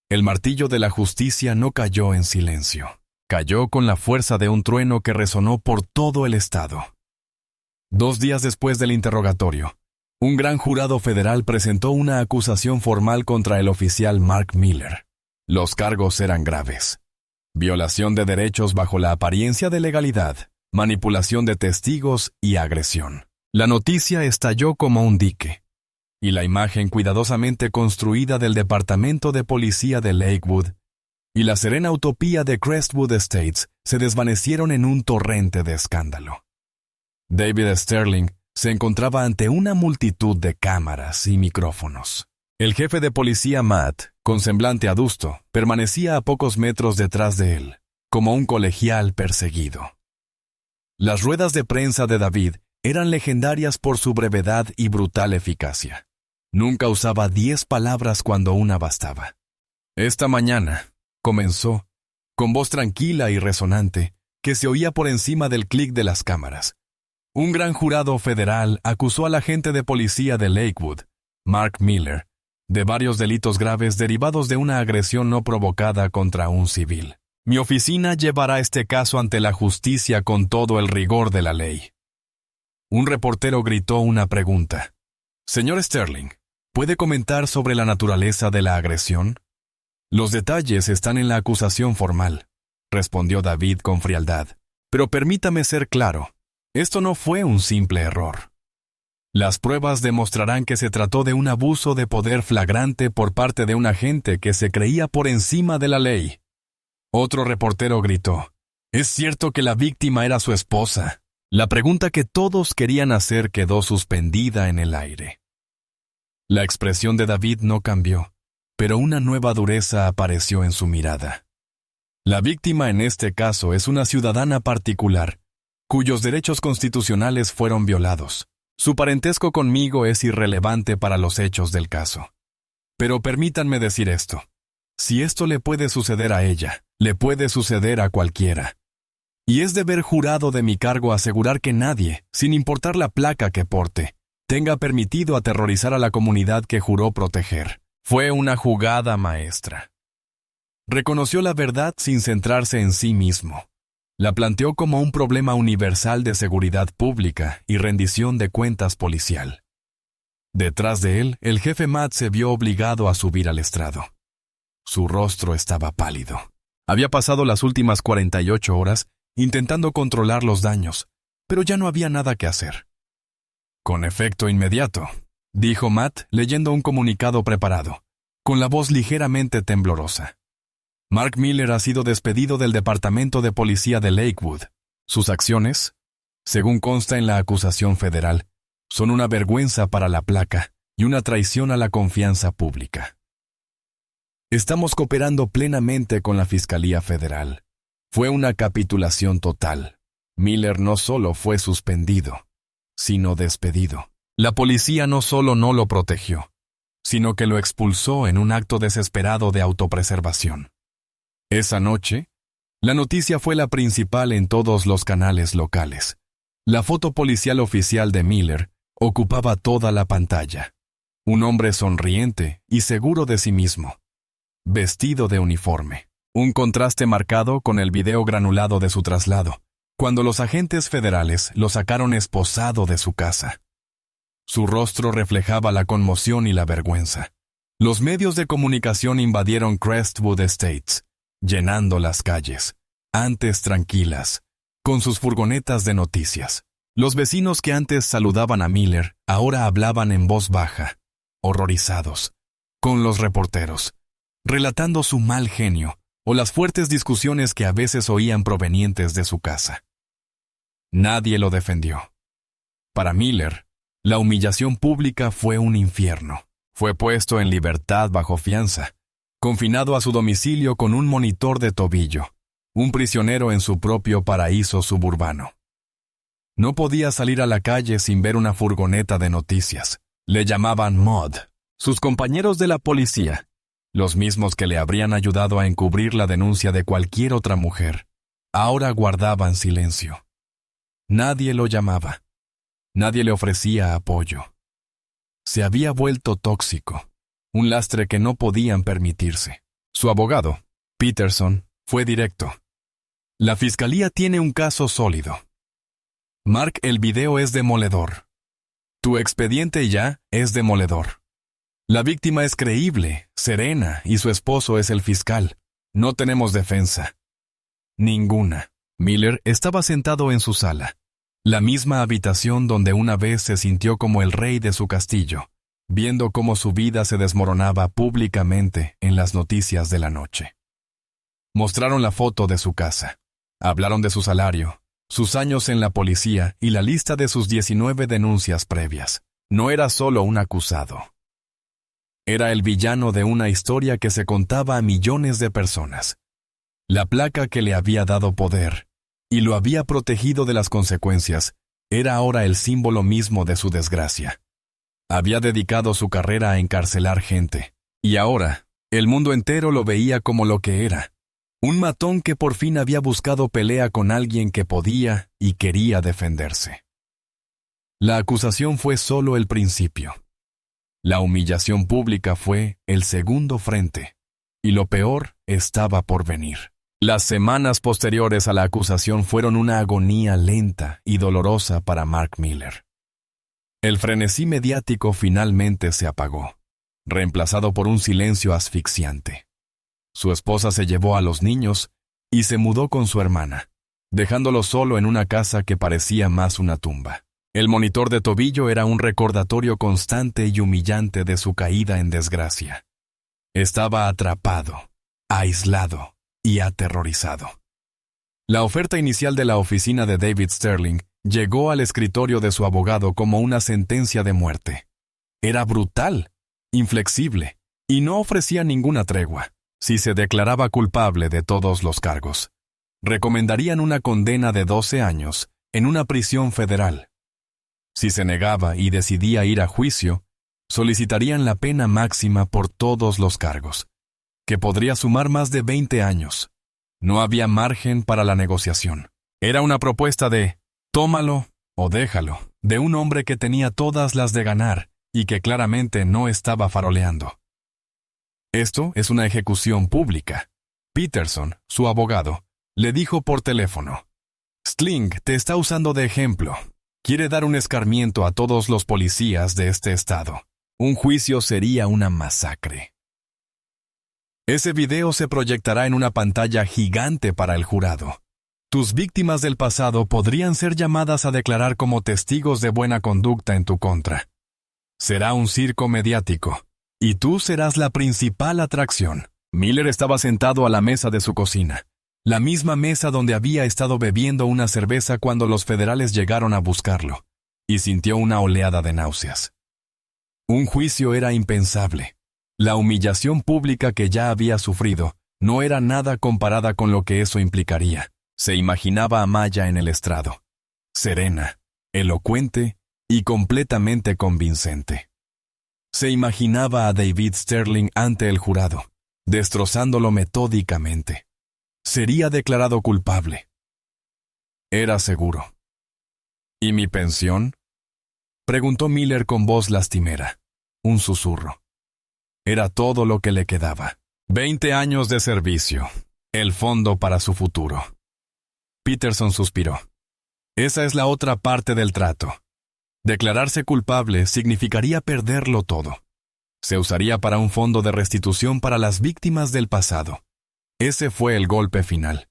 [SPEAKER 1] El martillo de la justicia no cayó en silencio. Cayó con la fuerza de un trueno que resonó por todo el estado. 2 días después del interrogatorio, un gran jurado federal presentó una acusación formal contra el oficial Mark Miller. Los cargos eran graves: violación de derechos bajo la apariencia de legalidad, manipulación de testigos y agresión. La noticia estalló como un dique, y la imagen cuidadosamente construida del Departamento de Policía de Lakewood y la serena utopía de Crestwood Estates se desvanecieron en un torrente de escándalo. David Sterling se encontraba ante una multitud de cámaras y micrófonos. El jefe de policía Matt, con semblante adusto, permanecía a pocos metros detrás de él, como un colegial perseguido. Las ruedas de prensa de David eran legendarias por su brevedad y brutal eficacia. Nunca usaba 10 palabras cuando una bastaba. Esta mañana, comenzó, con voz tranquila y resonante, que se oía por encima del clic de las cámaras. Un gran jurado federal acusó al agente de policía de Lakewood, Mark Miller, de varios delitos graves derivados de una agresión no provocada contra un civil. Mi oficina llevará este caso ante la justicia con todo el rigor de la ley. Un reportero gritó una pregunta. Señor Sterling, ¿puede comentar sobre la naturaleza de la agresión? Los detalles están en la acusación formal, respondió David con frialdad. Pero permítame ser claro, esto no fue un simple error. Las pruebas demostrarán que se trató de un abuso de poder flagrante por parte de un agente que se creía por encima de la ley. Otro reportero gritó, ¿es cierto que la víctima era su esposa? La pregunta que todos querían hacer quedó suspendida en el aire. La expresión de David no cambió, pero una nueva dureza apareció en su mirada. La víctima en este caso es una ciudadana particular, cuyos derechos constitucionales fueron violados. Su parentesco conmigo es irrelevante para los hechos del caso. Pero permítanme decir esto. Si esto le puede suceder a ella, le puede suceder a cualquiera. Y es deber jurado de mi cargo asegurar que nadie, sin importar la placa que porte, tenga permitido aterrorizar a la comunidad que juró proteger. Fue una jugada maestra. Reconoció la verdad sin centrarse en sí mismo. La planteó como un problema universal de seguridad pública y rendición de cuentas policial. Detrás de él, el jefe Matt se vio obligado a subir al estrado. Su rostro estaba pálido. Había pasado las últimas 48 horas intentando controlar los daños, pero ya no había nada que hacer. Con efecto inmediato, dijo Matt leyendo un comunicado preparado, con la voz ligeramente temblorosa. Mark Miller ha sido despedido del Departamento de Policía de Lakewood. Sus acciones, según consta en la acusación federal, son una vergüenza para la placa y una traición a la confianza pública. Estamos cooperando plenamente con la Fiscalía Federal. Fue una capitulación total. Miller no solo fue suspendido, sino despedido. La policía no solo no lo protegió, sino que lo expulsó en un acto desesperado de autopreservación. Esa noche, la noticia fue la principal en todos los canales locales. La foto policial oficial de Miller ocupaba toda la pantalla. Un hombre sonriente y seguro de sí mismo, vestido de uniforme. Un contraste marcado con el video granulado de su traslado, cuando los agentes federales lo sacaron esposado de su casa. Su rostro reflejaba la conmoción y la vergüenza. Los medios de comunicación invadieron Crestwood Estates, llenando las calles, antes tranquilas, con sus furgonetas de noticias. Los vecinos que antes saludaban a Miller ahora hablaban en voz baja, horrorizados, con los reporteros, relatando su mal genio o las fuertes discusiones que a veces oían provenientes de su casa. Nadie lo defendió. Para Miller, La humillación pública fue un infierno. Fue puesto en libertad bajo fianza, confinado a su domicilio con un monitor de tobillo, un prisionero en su propio paraíso suburbano. No podía salir a la calle sin ver una furgoneta de noticias. Le llamaban Maud, sus compañeros de la policía, los mismos que le habrían ayudado a encubrir la denuncia de cualquier otra mujer. Ahora guardaban silencio. Nadie lo llamaba. Nadie le ofrecía apoyo. Se había vuelto tóxico, un lastre que no podían permitirse. Su abogado, Peterson, fue directo. La fiscalía tiene un caso sólido. Mark, el video es demoledor. Tu expediente ya es demoledor. La víctima es creíble, Serena, y su esposo es el fiscal. No tenemos defensa. Ninguna. Miller estaba sentado en su sala, la misma habitación donde una vez se sintió como el rey de su castillo, viendo cómo su vida se desmoronaba públicamente en las noticias de la noche. Mostraron la foto de su casa. Hablaron de su salario, sus años en la policía y la lista de sus 19 denuncias previas. No era solo un acusado. Era el villano de una historia que se contaba a millones de personas. La placa que le había dado poder y lo había protegido de las consecuencias era ahora el símbolo mismo de su desgracia. Había dedicado su carrera a encarcelar gente, y ahora el mundo entero lo veía como lo que era: un matón que por fin había buscado pelea con alguien que podía y quería defenderse. La acusación fue solo el principio. La humillación pública fue el segundo frente, y lo peor estaba por venir. Las semanas posteriores a la acusación fueron una agonía lenta y dolorosa para Mark Miller. El frenesí mediático finalmente se apagó, reemplazado por un silencio asfixiante. Su esposa se llevó a los niños y se mudó con su hermana, dejándolo solo en una casa que parecía más una tumba. El monitor de tobillo era un recordatorio constante y humillante de su caída en desgracia. Estaba atrapado, aislado y aterrorizado. La oferta inicial de la oficina de David Sterling llegó al escritorio de su abogado como una sentencia de muerte. Era brutal, inflexible, y no ofrecía ninguna tregua. Si se declaraba culpable de todos los cargos, recomendarían una condena de 12 años en una prisión federal. Si se negaba y decidía ir a juicio, solicitarían la pena máxima por todos los cargos, que podría sumar más de 20 años. No había margen para la negociación. Era una propuesta de tómalo o déjalo, de un hombre que tenía todas las de ganar y que claramente no estaba faroleando. Esto es una ejecución pública. Peterson, su abogado, le dijo por teléfono: Sling te está usando de ejemplo. Quiere dar un escarmiento a todos los policías de este estado. Un juicio sería una masacre. Ese video se proyectará en una pantalla gigante para el jurado. Tus víctimas del pasado podrían ser llamadas a declarar como testigos de buena conducta en tu contra. Será un circo mediático, y tú serás la principal atracción. Miller estaba sentado a la mesa de su cocina, la misma mesa donde había estado bebiendo una cerveza cuando los federales llegaron a buscarlo, y sintió una oleada de náuseas. Un juicio era impensable. La humillación pública que ya había sufrido no era nada comparada con lo que eso implicaría. Se imaginaba a Maya en el estrado, serena, elocuente y completamente convincente. Se imaginaba a David Sterling ante el jurado, destrozándolo metódicamente. Sería declarado culpable. Era seguro. ¿Y mi pensión?, preguntó Miller con voz lastimera, un susurro. Era todo lo que le quedaba. 20 años de servicio, el fondo para su futuro. Peterson suspiró. Esa es la otra parte del trato. Declararse culpable significaría perderlo todo. Se usaría para un fondo de restitución para las víctimas del pasado. Ese fue el golpe final.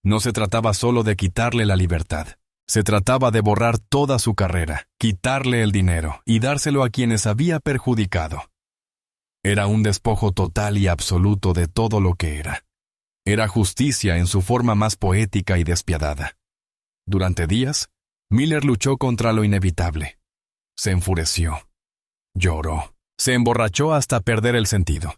[SPEAKER 1] No se trataba solo de quitarle la libertad. Se trataba de borrar toda su carrera, quitarle el dinero y dárselo a quienes había perjudicado. Era un despojo total y absoluto de todo lo que era. Era justicia en su forma más poética y despiadada. Durante días, Miller luchó contra lo inevitable. Se enfureció. Lloró. Se emborrachó hasta perder el sentido.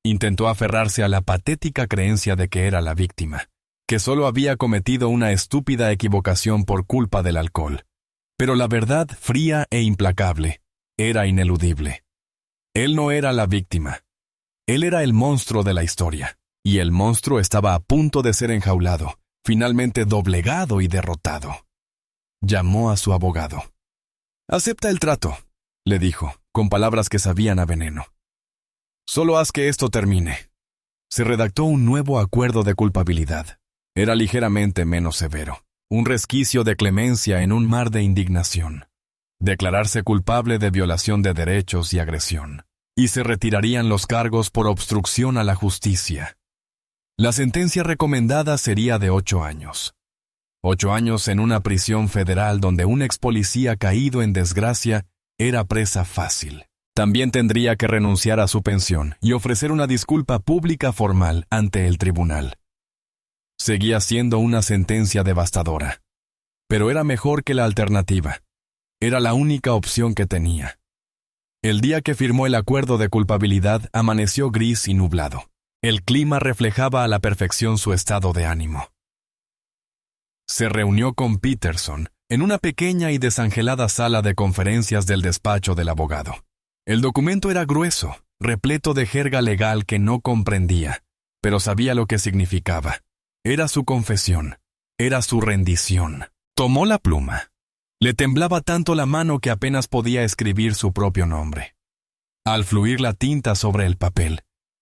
[SPEAKER 1] Intentó aferrarse a la patética creencia de que era la víctima, que solo había cometido una estúpida equivocación por culpa del alcohol. Pero la verdad, fría e implacable, era ineludible. Él no era la víctima. Él era el monstruo de la historia, y el monstruo estaba a punto de ser enjaulado, finalmente doblegado y derrotado. Llamó a su abogado. «Acepta el trato», le dijo, con palabras que sabían a veneno. «Solo haz que esto termine». Se redactó un nuevo acuerdo de culpabilidad. Era ligeramente menos severo, un resquicio de clemencia en un mar de indignación. Declararse culpable de violación de derechos y agresión, y se retirarían los cargos por obstrucción a la justicia. La sentencia recomendada sería de 8 años. 8 años en una prisión federal donde un ex policía caído en desgracia era presa fácil. También tendría que renunciar a su pensión y ofrecer una disculpa pública formal ante el tribunal. Seguía siendo una sentencia devastadora, pero era mejor que la alternativa. Era la única opción que tenía. El día que firmó el acuerdo de culpabilidad amaneció gris y nublado. El clima reflejaba a la perfección su estado de ánimo. Se reunió con Peterson en una pequeña y desangelada sala de conferencias del despacho del abogado. El documento era grueso, repleto de jerga legal que no comprendía, pero sabía lo que significaba. Era su confesión, era su rendición. Tomó la pluma. Le temblaba tanto la mano que apenas podía escribir su propio nombre. Al fluir la tinta sobre el papel,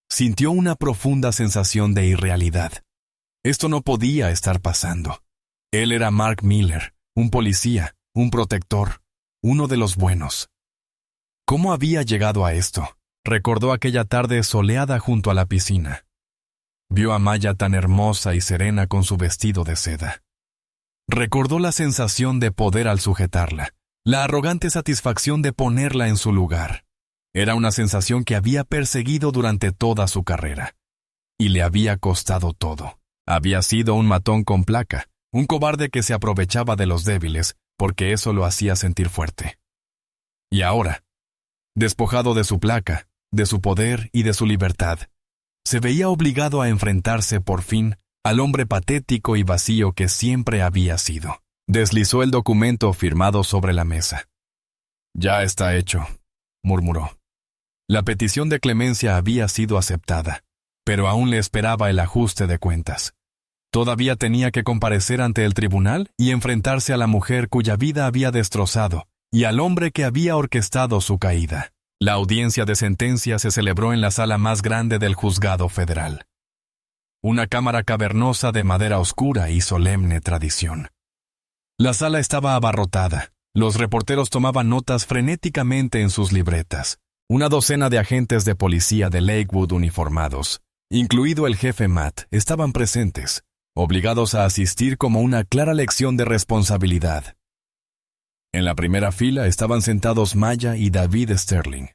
[SPEAKER 1] sintió una profunda sensación de irrealidad. Esto no podía estar pasando. Él era Mark Miller, un policía, un protector, uno de los buenos. ¿Cómo había llegado a esto? Recordó aquella tarde soleada junto a la piscina. Vio a Maya tan hermosa y serena con su vestido de seda. Recordó la sensación de poder al sujetarla, la arrogante satisfacción de ponerla en su lugar. Era una sensación que había perseguido durante toda su carrera. Y le había costado todo. Había sido un matón con placa, un cobarde que se aprovechaba de los débiles, porque eso lo hacía sentir fuerte. Y ahora, despojado de su placa, de su poder y de su libertad, se veía obligado a enfrentarse por fin al hombre patético y vacío que siempre había sido. Deslizó el documento firmado sobre la mesa. «Ya está hecho», murmuró. La petición de clemencia había sido aceptada, pero aún le esperaba el ajuste de cuentas. Todavía tenía que comparecer ante el tribunal y enfrentarse a la mujer cuya vida había destrozado y al hombre que había orquestado su caída. La audiencia de sentencia se celebró en la sala más grande del juzgado federal. Una cámara cavernosa de madera oscura y solemne tradición. La sala estaba abarrotada. Los reporteros tomaban notas frenéticamente en sus libretas. Una docena de agentes de policía de Lakewood uniformados, incluido el jefe Matt, estaban presentes, obligados a asistir como una clara lección de responsabilidad. En la primera fila estaban sentados Maya y David Sterling.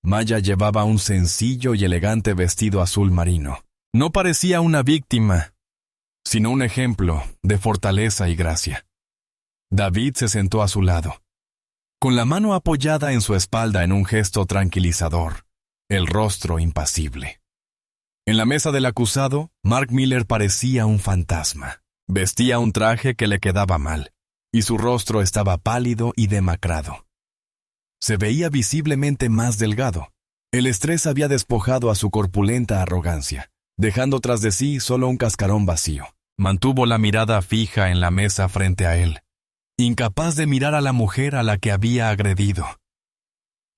[SPEAKER 1] Maya llevaba un sencillo y elegante vestido azul marino. No parecía una víctima, sino un ejemplo de fortaleza y gracia. David se sentó a su lado, con la mano apoyada en su espalda en un gesto tranquilizador, el rostro impasible. En la mesa del acusado, Mark Miller parecía un fantasma. Vestía un traje que le quedaba mal, y su rostro estaba pálido y demacrado. Se veía visiblemente más delgado. El estrés había despojado a su corpulenta arrogancia, dejando tras de sí solo un cascarón vacío. Mantuvo la mirada fija en la mesa frente a él, incapaz de mirar a la mujer a la que había agredido.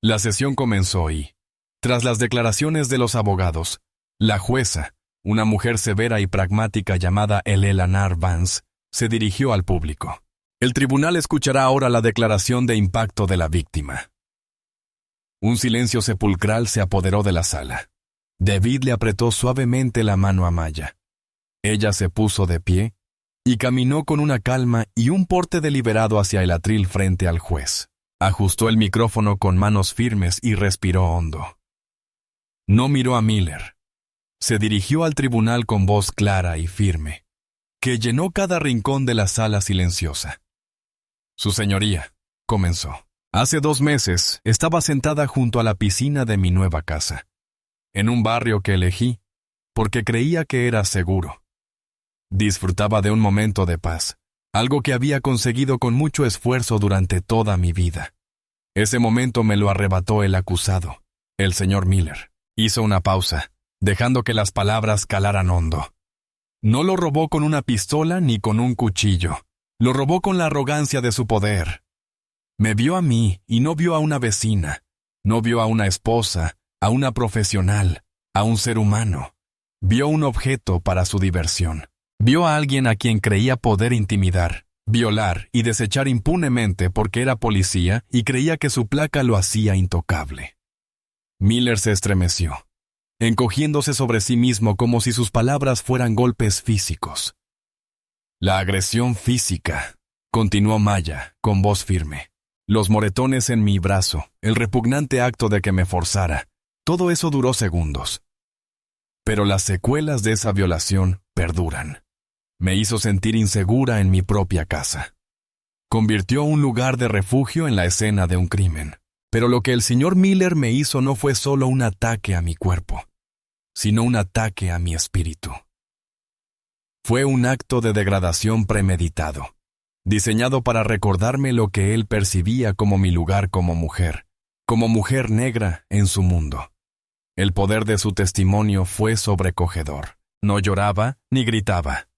[SPEAKER 1] La sesión comenzó y, tras las declaraciones de los abogados, la jueza, una mujer severa y pragmática llamada Eleanor Vance, se dirigió al público. El tribunal escuchará ahora la declaración de impacto de la víctima. Un silencio sepulcral se apoderó de la sala. David le apretó suavemente la mano a Maya. Ella se puso de pie y caminó con una calma y un porte deliberado hacia el atril frente al juez. Ajustó el micrófono con manos firmes y respiró hondo. No miró a Miller. Se dirigió al tribunal con voz clara y firme, que llenó cada rincón de la sala silenciosa. «Su señoría», comenzó, Hace 2 meses estaba sentada junto a la piscina de mi nueva casa, en un barrio que elegí porque creía que era seguro. Disfrutaba de un momento de paz, algo que había conseguido con mucho esfuerzo durante toda mi vida. Ese momento me lo arrebató el acusado, el señor Miller. Hizo una pausa, dejando que las palabras calaran hondo. No lo robó con una pistola ni con un cuchillo. Lo robó con la arrogancia de su poder. Me vio a mí y no vio a una vecina. No vio a una esposa, a una profesional, a un ser humano. Vio un objeto para su diversión. Vio a alguien a quien creía poder intimidar, violar y desechar impunemente porque era policía y creía que su placa lo hacía intocable. Miller se estremeció, encogiéndose sobre sí mismo como si sus palabras fueran golpes físicos. La agresión física, continuó Maya, con voz firme. Los moretones en mi brazo, el repugnante acto de que me forzara, todo eso duró segundos. Pero las secuelas de esa violación perduran. Me hizo sentir insegura en mi propia casa. Convirtió un lugar de refugio en la escena de un crimen. Pero lo que el señor Miller me hizo no fue solo un ataque a mi cuerpo, sino un ataque a mi espíritu. Fue un acto de degradación premeditado, diseñado para recordarme lo que él percibía como mi lugar como mujer negra en su mundo. El poder de su testimonio fue sobrecogedor. No lloraba ni gritaba.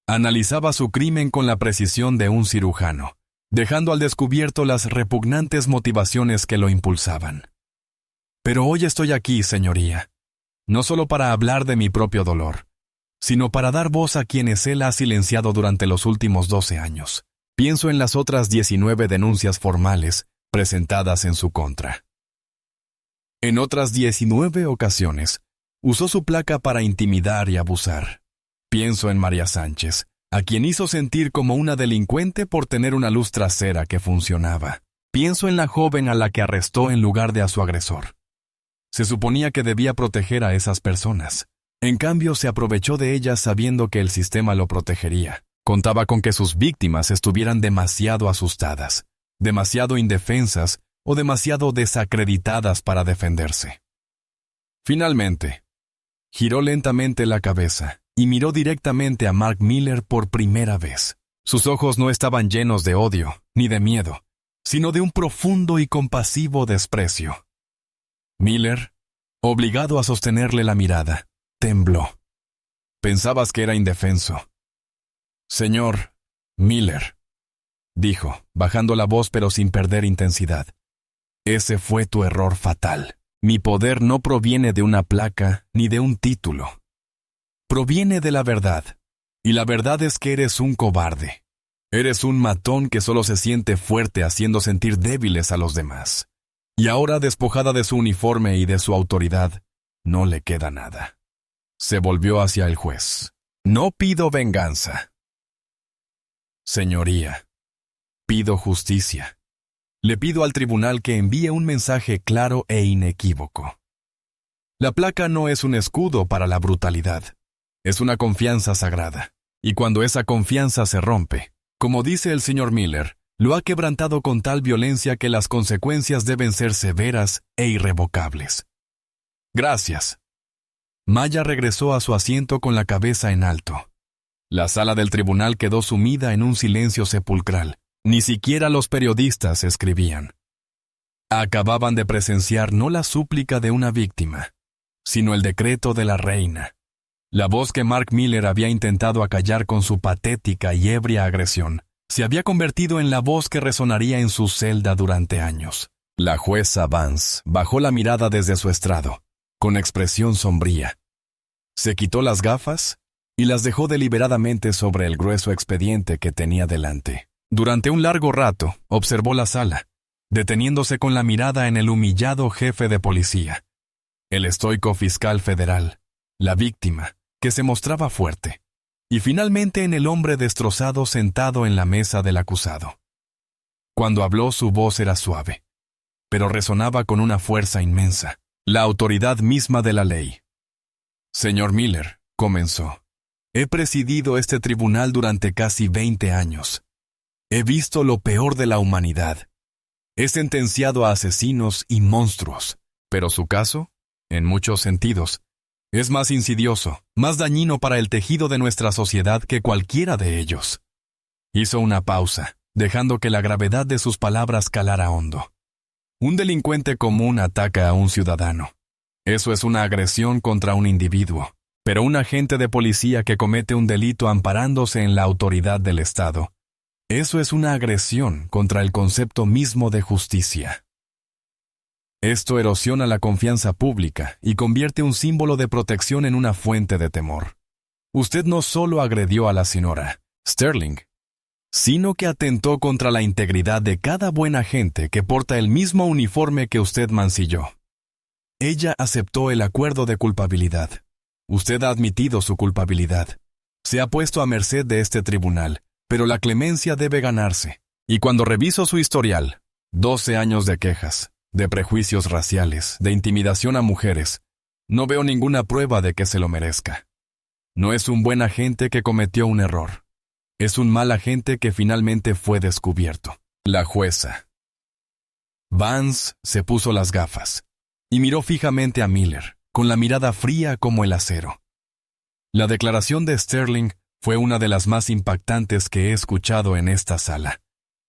[SPEAKER 1] Analizaba su crimen con la precisión de un cirujano, dejando al descubierto las repugnantes motivaciones que lo impulsaban. Pero hoy estoy aquí, señoría, no solo para hablar de mi propio dolor, sino para dar voz a quienes él ha silenciado durante los últimos 12 años. Pienso en las otras 19 denuncias formales presentadas en su contra. En otras 19 ocasiones, usó su placa para intimidar y abusar. Pienso en María Sánchez, a quien hizo sentir como una delincuente por tener una luz trasera que funcionaba. Pienso en la joven a la que arrestó en lugar de a su agresor. Se suponía que debía proteger a esas personas. En cambio, se aprovechó de ellas sabiendo que el sistema lo protegería. Contaba con que sus víctimas estuvieran demasiado asustadas, demasiado indefensas o demasiado desacreditadas para defenderse. Finalmente, giró lentamente la cabeza y miró directamente a Mark Miller por primera vez. Sus ojos no estaban llenos de odio ni de miedo, sino de un profundo y compasivo desprecio. Miller, obligado a sostenerle la mirada, tembló. Pensabas que era indefenso. Señor Miller, dijo, bajando la voz pero sin perder intensidad. Ese fue tu error fatal. Mi poder no proviene de una placa ni de un título. Proviene de la verdad. Y la verdad es que eres un cobarde. Eres un matón que solo se siente fuerte haciendo sentir débiles a los demás. Y ahora, despojada de su uniforme y de su autoridad, no le queda nada. Se volvió hacia el juez. No pido venganza. Señoría, pido justicia. Le pido al tribunal que envíe un mensaje claro e inequívoco. La placa no es un escudo para la brutalidad. Es una confianza sagrada. Y cuando esa confianza se rompe, como dice el señor Miller, lo ha quebrantado con tal violencia que las consecuencias deben ser severas e irrevocables. Gracias. Maya regresó a su asiento con la cabeza en alto. La sala del tribunal quedó sumida en un silencio sepulcral. Ni siquiera los periodistas escribían. Acababan de presenciar no la súplica de una víctima, sino el decreto de la reina. La voz que Mark Miller había intentado acallar con su patética y ebria agresión se había convertido en la voz que resonaría en su celda durante años. La jueza Vance bajó la mirada desde su estrado, con expresión sombría. Se quitó las gafas y las dejó deliberadamente sobre el grueso expediente que tenía delante. Durante un largo rato observó la sala, deteniéndose con la mirada en el humillado jefe de policía, el estoico fiscal federal, la víctima, que se mostraba fuerte, y finalmente en el hombre destrozado sentado en la mesa del acusado. Cuando habló, su voz era suave, pero resonaba con una fuerza inmensa, la autoridad misma de la ley. Señor Miller, comenzó, he presidido este tribunal durante casi 20 años. He visto lo peor de la humanidad, Es sentenciado a asesinos y monstruos, pero su caso, en muchos sentidos, es más insidioso, más dañino para el tejido de nuestra sociedad que cualquiera de ellos. Hizo una pausa, dejando que la gravedad de sus palabras calara hondo. Un delincuente común ataca a un ciudadano. Eso es una agresión contra un individuo, pero un agente de policía que comete un delito amparándose en la autoridad del Estado, eso es una agresión contra el concepto mismo de justicia. Esto erosiona la confianza pública y convierte un símbolo de protección en una fuente de temor. Usted no solo agredió a la señora Sterling, sino que atentó contra la integridad de cada buen agente que porta el mismo uniforme que usted mancilló. Ella aceptó el acuerdo de culpabilidad. Usted ha admitido su culpabilidad. Se ha puesto a merced de este tribunal, pero la clemencia debe ganarse. Y cuando reviso su historial, 12 años de quejas, de prejuicios raciales, de intimidación a mujeres, no veo ninguna prueba de que se lo merezca. No es un buen agente que cometió un error. Es un mal agente que finalmente fue descubierto. La jueza. Vance se puso las gafas y miró fijamente a Miller, con la mirada fría como el acero. La declaración de Sterling fue una de las más impactantes que he escuchado en esta sala.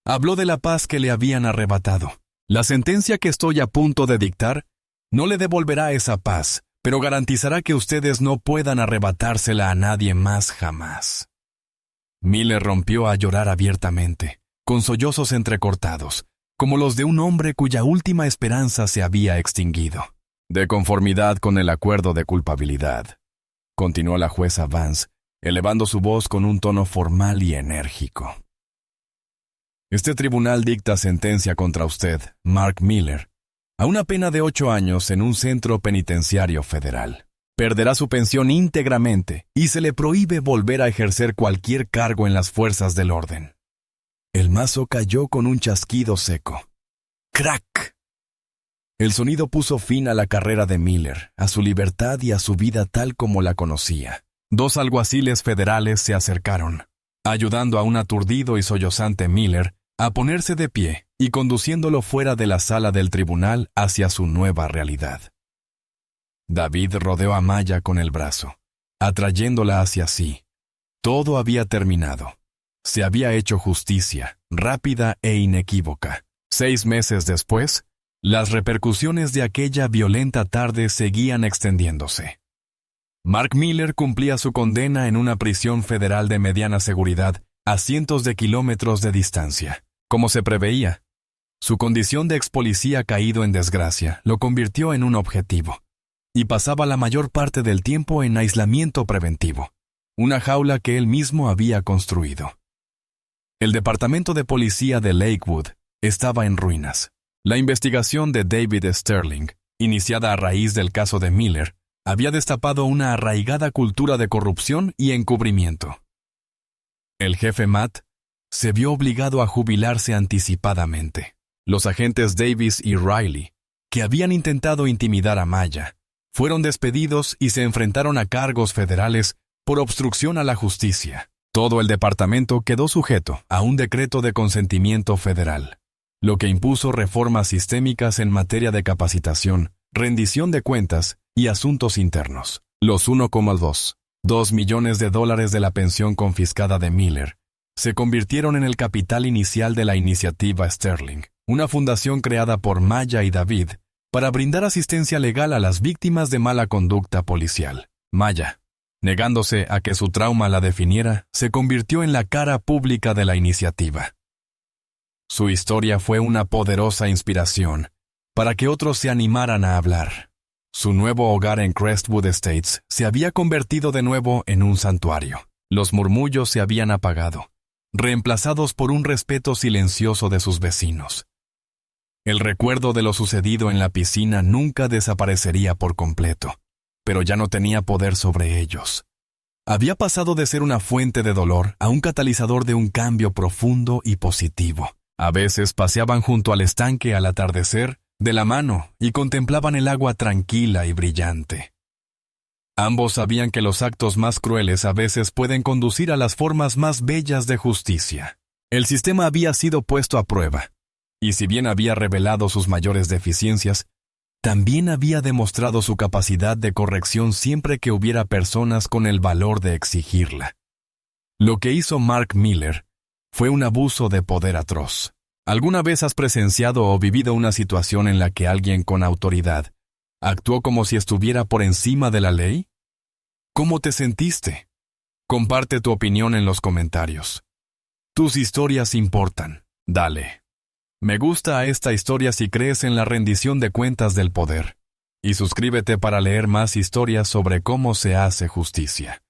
[SPEAKER 1] Habló de la paz que le habían arrebatado. La sentencia que estoy a punto de dictar no le devolverá esa paz, pero garantizará que ustedes no puedan arrebatársela a nadie más jamás. Miller rompió a llorar abiertamente, con sollozos entrecortados, como los de un hombre cuya última esperanza se había extinguido. De conformidad con el acuerdo de culpabilidad, continuó la jueza Vance, elevando su voz con un tono formal y enérgico. Este tribunal dicta sentencia contra usted, Mark Miller, a una pena de 8 años en un centro penitenciario federal. Perderá su pensión íntegramente y se le prohíbe volver a ejercer cualquier cargo en las fuerzas del orden. El mazo cayó con un chasquido seco. ¡Crack! El sonido puso fin a la carrera de Miller, a su libertad y a su vida tal como la conocía. 2 alguaciles federales se acercaron, ayudando a un aturdido y sollozante Miller a ponerse de pie y conduciéndolo fuera de la sala del tribunal hacia su nueva realidad. David rodeó a Maya con el brazo, atrayéndola hacia sí. Todo había terminado. Se había hecho justicia, rápida e inequívoca. 6 meses después, las repercusiones de aquella violenta tarde seguían extendiéndose. Mark Miller cumplía su condena en una prisión federal de mediana seguridad a cientos de kilómetros de distancia. Como se preveía, su condición de expolicía caído en desgracia lo convirtió en un objetivo, y pasaba la mayor parte del tiempo en aislamiento preventivo, una jaula que él mismo había construido. El departamento de policía de Lakewood estaba en ruinas. La investigación de David Sterling, iniciada a raíz del caso de Miller, había destapado una arraigada cultura de corrupción y encubrimiento. El jefe Matt se vio obligado a jubilarse anticipadamente. Los agentes Davis y Riley, que habían intentado intimidar a Maya, fueron despedidos y se enfrentaron a cargos federales por obstrucción a la justicia. Todo el departamento quedó sujeto a un decreto de consentimiento federal, lo que impuso reformas sistémicas en materia de capacitación, rendición de cuentas y asuntos internos. Los $1,2 millones de la pensión confiscada de Miller se convirtieron en el capital inicial de la iniciativa Sterling, una fundación creada por Maya y David para brindar asistencia legal a las víctimas de mala conducta policial. Maya, negándose a que su trauma la definiera, se convirtió en la cara pública de la iniciativa. Su historia fue una poderosa inspiración para que otros se animaran a hablar. Su nuevo hogar en Crestwood Estates se había convertido de nuevo en un santuario. Los murmullos se habían apagado, reemplazados por un respeto silencioso de sus vecinos. El recuerdo de lo sucedido en la piscina nunca desaparecería por completo, pero ya no tenía poder sobre ellos. Había pasado de ser una fuente de dolor a un catalizador de un cambio profundo y positivo. A veces paseaban junto al estanque al atardecer, de la mano, y contemplaban el agua tranquila y brillante. Ambos sabían que los actos más crueles a veces pueden conducir a las formas más bellas de justicia. El sistema había sido puesto a prueba, Y si bien había revelado sus mayores deficiencias, también había demostrado su capacidad de corrección siempre que hubiera personas con el valor de exigirla. Lo que hizo Mark Miller fue un abuso de poder atroz. ¿Alguna vez has presenciado o vivido una situación en la que alguien con autoridad actuó como si estuviera por encima de la ley? ¿Cómo te sentiste? Comparte tu opinión en los comentarios. Tus historias importan. Dale. Me gusta a esta historia si crees en la rendición de cuentas del poder. Y suscríbete para leer más historias sobre cómo se hace justicia.